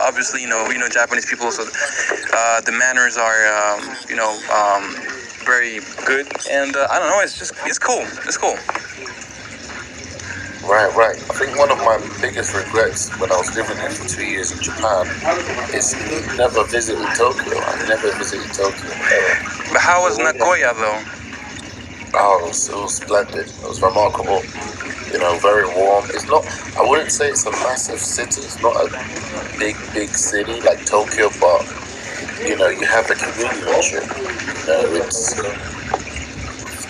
Obviously, Japanese people, so the manners are, very good. And I don't know, it's cool. It's cool. Right. I think one of my biggest regrets when I was living there for 2 years in Japan is never visiting Tokyo. I never visited Tokyo ever. But how was Nagoya, though? Oh, it was splendid. It was remarkable. Very warm. It's not, I wouldn't say it's a massive city. It's not a big city like Tokyo, but, you have the community. It's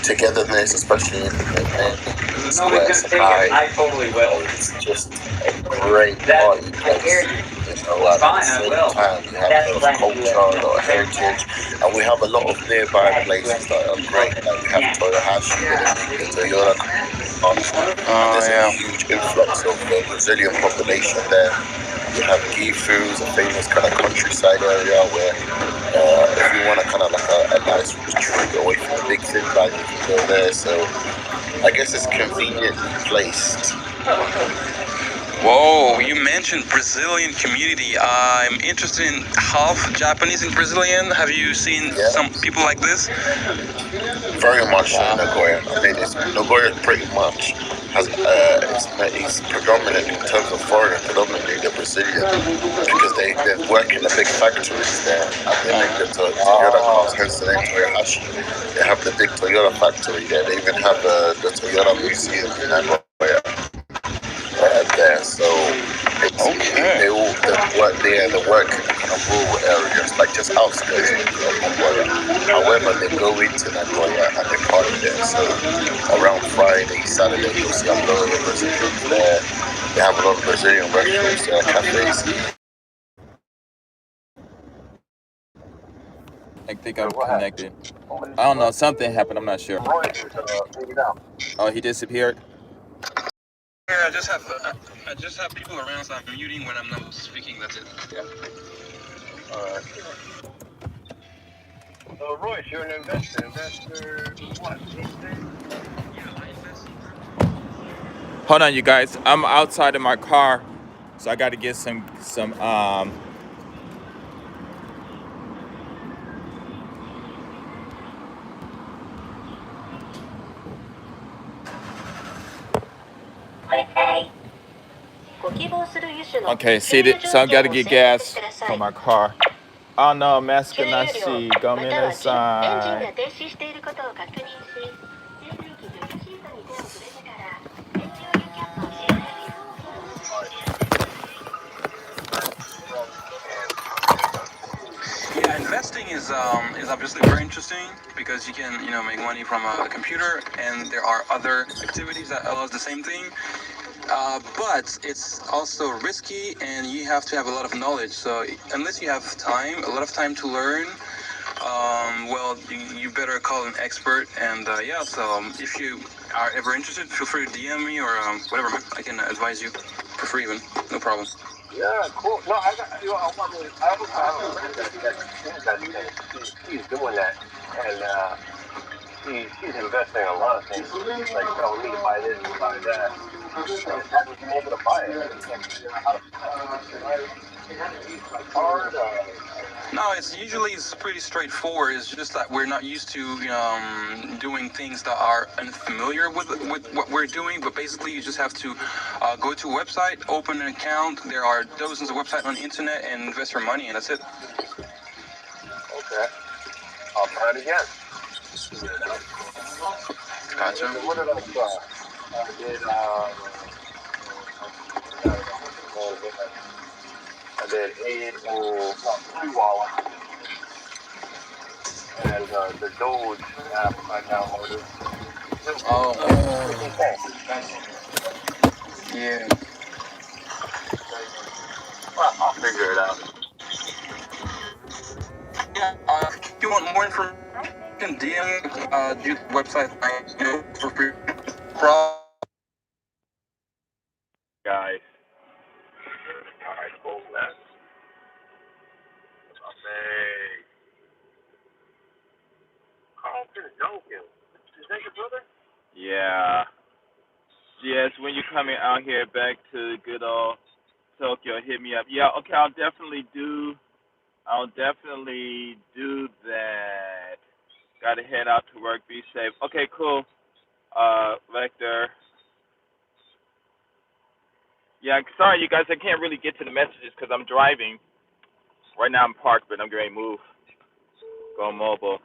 togetherness, especially in the squares. I totally will. It's just a great party place. At the same time, you have a lot of culture, a lot of heritage, and we have a lot of nearby places that are great. Like we have Toyohashi, where they make the Toyota cars, and there's a huge influx of the Brazilian population there. You have Gifu, a famous kind of countryside area where if you want to kind of like a nice retreat away from the big city life, you can go there. So I guess it's conveniently placed. Whoa, you mentioned Brazilian community. I'm interested in half Japanese and Brazilian. Have you seen some people like this? Very much so in Nagoya. I mean, Nagoya pretty much has it's predominant in terms of foreign, predominantly the Brazilian, because they work in the big factories there and they make the Toyota cars, hence the name Toyohashi. They have the big Toyota factory there. They even have the Toyota museum in Nagoya there. So they all work there. They work in the kind of rural areas, like just outskirts of Nagoya. However, they go into Nagoya and they party there. So around Friday, Saturday, you'll see a lot of the Brazilians there. They have a lot of Brazilian restaurants there, cafes. I think I'm connected. I don't know. Something happened. I'm not sure. Oh, he disappeared. Yeah, I just have people around, so I'm muting when I'm not speaking. That's it. Yeah. So, Royce, you're an investor. Investor what? Hold on, you guys. I'm outside of my car, so I got to get some. Okay, see, so I got to get gas for my car. Oh no, Maskanashi, Gomenasai. Yeah, investing is obviously very interesting because you can make money from a computer, and there are other activities that allows the same thing. But it's also risky, and you have to have a lot of knowledge. So unless you have a lot of time to learn, well, you better call an expert. And so if you are ever interested, feel free to DM me or whatever. I can advise you for free, even no problem. Yeah, cool. No, I also have a friend that's investing. She's doing that, and she's investing in a lot of things, like telling me to buy this and buy that. And haven't been able to buy it. I just can't figure out how to buy it. Like hard. No, it's pretty straightforward. It's just that we're not used to doing things that are unfamiliar with what we're doing. But basically, you just have to go to a website, open an account. There are dozens of websites on the internet, and invest your money, and that's it. Okay. I'll try it again. Gotcha. What did I try? I did. I forgot about the name, but I did 3 wallets and the Doge app I downloaded. It's Oh, okay. yeah. Well, I'll figure it out. Yeah, if you want more information, DM the website I know for free. Guys. All right, cool, man. Hey, Carlton Duncan. Is that your brother? Yeah. Yes, when you're coming out here back to good old Tokyo, hit me up. Yeah, okay, I'll definitely do that. Gotta head out to work, be safe. Okay, cool. Lecter. Yeah, sorry you guys, I can't really get to the messages because I'm driving. Right now I'm parked, but I'm going to move. Go mobile.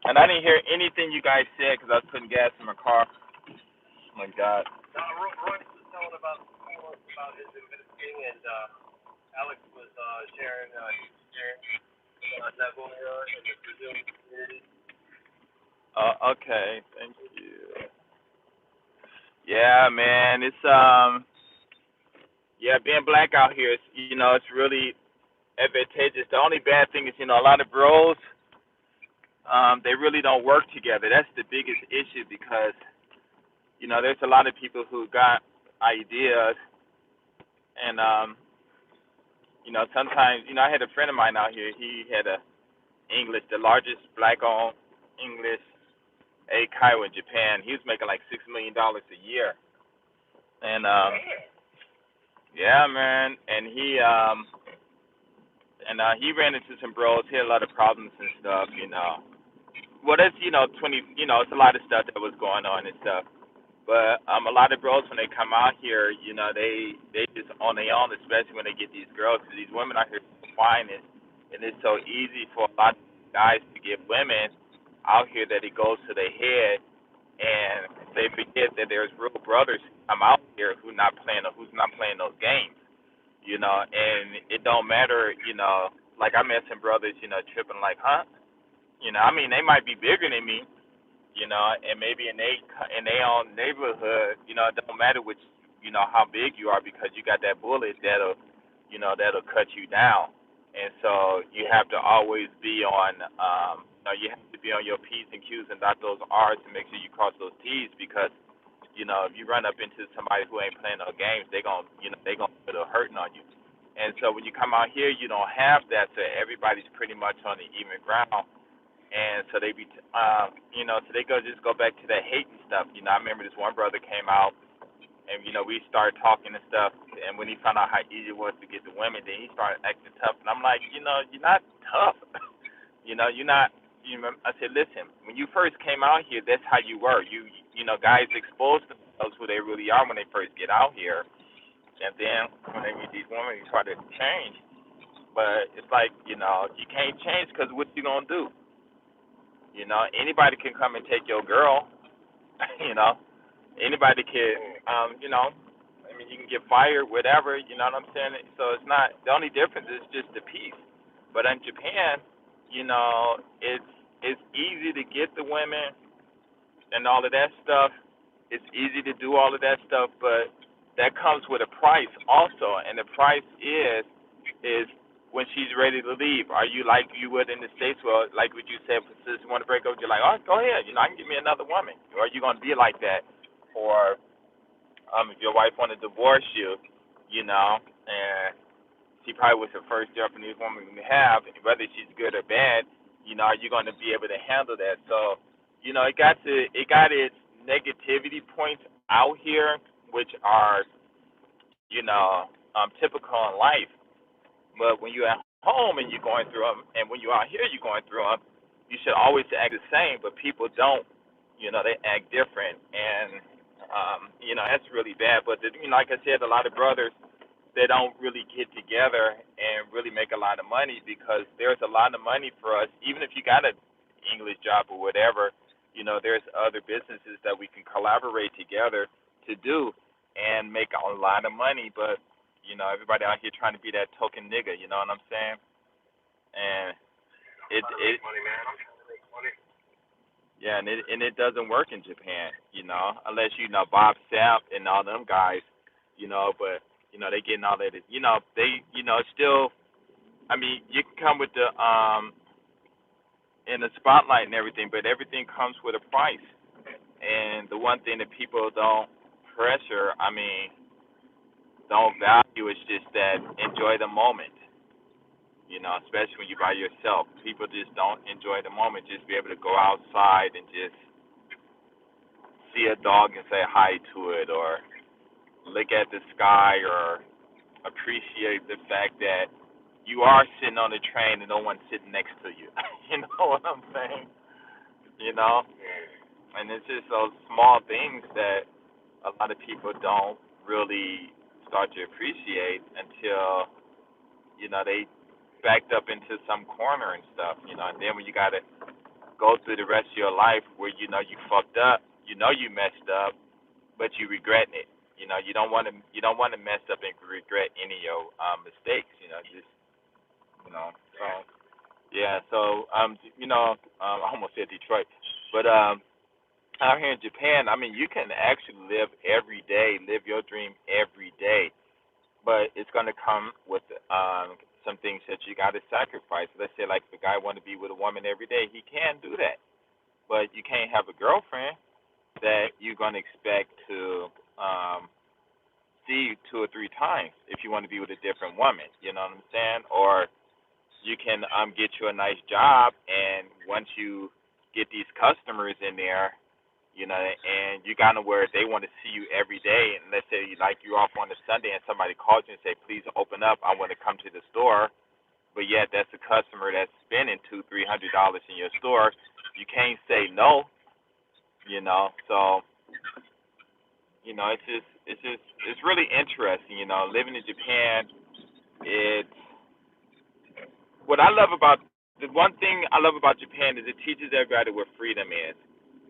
And I didn't hear anything you guys said because I was putting gas in my car. Oh my God. Roy was telling about his investigating, and Alex was sharing Nagoya and the Brazilian community. Okay, thank you. Yeah, man, it's yeah, being black out here, it's really advantageous. The only bad thing is, a lot of bros, they really don't work together. That's the biggest issue because, there's a lot of people who got ideas and sometimes, I had a friend of mine out here. He had the largest black-owned English eikaiwa in Japan. He was making like $6 million a year, and yeah, man, and he ran into some bros. He had a lot of problems and stuff. Well, that's 20. It's a lot of stuff that was going on and stuff. But a lot of bros when they come out here, they just on their own, especially when they get these girls. Cause these women out here fine, and it's so easy for a lot of guys to get women out here that it goes to their head, and they forget that there's real brothers who come out here who's not playing those games. And it don't matter. Like I met some brothers, tripping like, huh? I mean, they might be bigger than me, and maybe in their own neighborhood, it don't matter which, how big you are because you got that bullet that'll cut you down. And so you have to always be on, you have to be on your P's and Q's and dot those R's to make sure you cross those T's because, if you run up into somebody who ain't playing no games, they gonna put a hurting on you. And so when you come out here, you don't have that, so everybody's pretty much on the even ground, and so so they just go back to that hating stuff. I remember this one brother came out, and we started talking and stuff. And when he found out how easy it was to get the women, then he started acting tough. And I'm like, you're not tough. You're not. I said, listen, when you first came out here, that's how you were. Guys expose themselves who they really are when they first get out here, and then when they meet these women, you try to change. But it's like, you can't change because what you gonna do? Anybody can come and take your girl. you know, Anybody can, I mean, you can get fired, whatever. You know what I'm saying? So it's not the only difference is just the peace. But in Japan, it's easy to get the women and all of that stuff. It's easy to do all of that stuff, but that comes with a price also, and the price is when she's ready to leave. Are you like you would in the States? Well, like what you said, for sisters want to break up, you're like, oh, go ahead. I can get me another woman. Or are you going to be like that? Or if your wife want to divorce you, and she probably was the first Japanese woman you have, whether she's good or bad, are you going to be able to handle that? So, it got its negativity points out here, which are, typical in life. But when you're at home and you're going through them, and when you're out here you're going through them, you should always act the same. But people don't. They act different, and that's really bad. But like I said, a lot of brothers, they don't really get together and really make a lot of money because there's a lot of money for us. Even if you got an English job or whatever, there's other businesses that we can collaborate together to do and make a lot of money, but everybody out here trying to be that token nigga, you know what I'm saying? And it yeah, and it doesn't work in Japan, unless Bob Sapp and all them guys, but they getting all that, they still, I mean, you can come with the in the spotlight and everything, but everything comes with a price. And the one thing that people don't don't value is just that enjoy the moment. Especially when you're by yourself. People just don't enjoy the moment. Just be able to go outside and just see a dog and say hi to it, or look at the sky, or appreciate the fact that you are sitting on the train and no one's sitting next to you. You know what I'm saying? And it's just those small things that a lot of people don't really start to appreciate until, they backed up into some corner and stuff, and then when you got to go through the rest of your life where you fucked up, you messed up, but you regret it. You don't want to mess up and regret any of your mistakes. So yeah. So I almost said Detroit, but out here in Japan, I mean, you can actually live your dream every day, but it's gonna come with some things that you got to sacrifice. Let's say, like, if a guy want to be with a woman every day, he can do that, but you can't have a girlfriend that you're gonna expect to see 2 or 3 times if you want to be with a different woman. You know what I'm saying? Or you can get you a nice job, and once you get these customers in there, and you got to where they want to see you every day, and let's say like you're off on a Sunday and somebody calls you and say, please open up, I want to come to the store, but yet that's a customer that's spending $200-$300 in your store, you can't say no, so it's really interesting, living in Japan. The one thing I love about Japan is it teaches everybody what freedom is.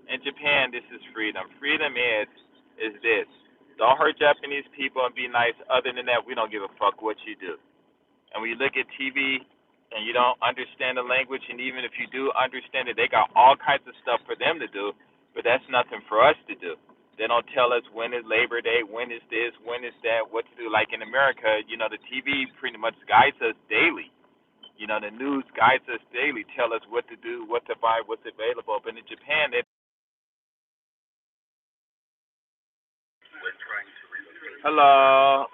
In Japan, this is freedom. Freedom is this. Don't hurt Japanese people and be nice. Other than that, we don't give a fuck what you do. And when you look at TV and you don't understand the language, and even if you do understand it, they got all kinds of stuff for them to do, but that's nothing for us to do. They don't tell us when is Labor Day, when is this, when is that, what to do. Like in America, the TV pretty much guides us daily. The news guides us daily, tell us what to do, what to buy, what's available. But in Japan, they hello.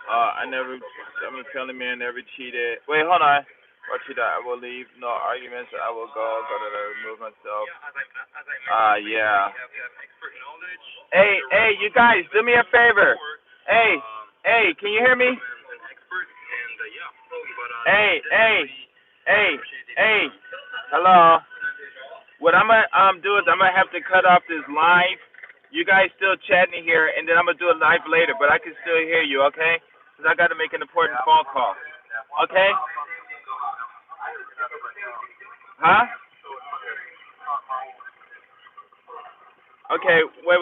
Telling me I never cheated. Wait, hold on. Or cheated, I will leave. No arguments. I will go to remove myself. Yeah. Hey, you guys, do me a favor. Hey, can you hear me? Hey. Hello. What I'm gonna do is I'm gonna have to cut off this live. You guys still chatting here, and then I'm gonna do a live later, but I can still hear you, okay? Because I got to make an important phone call. Okay? Huh? Okay, wait.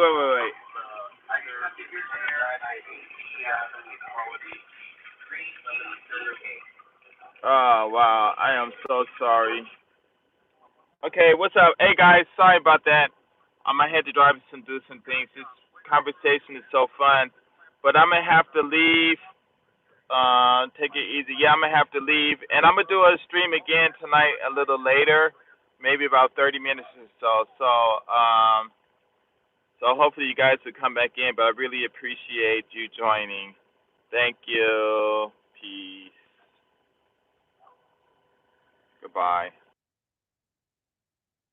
Oh, wow. I am so sorry. Okay, what's up? Hey, guys, sorry about that. I had to drive and do some things. This conversation is so fun. But I'm going to have to leave. Take it easy. Yeah, I'm going to have to leave. And I'm going to do a stream again tonight a little later, maybe about 30 minutes or so. So hopefully you guys will come back in. But I really appreciate you joining. Thank you. Peace. Goodbye.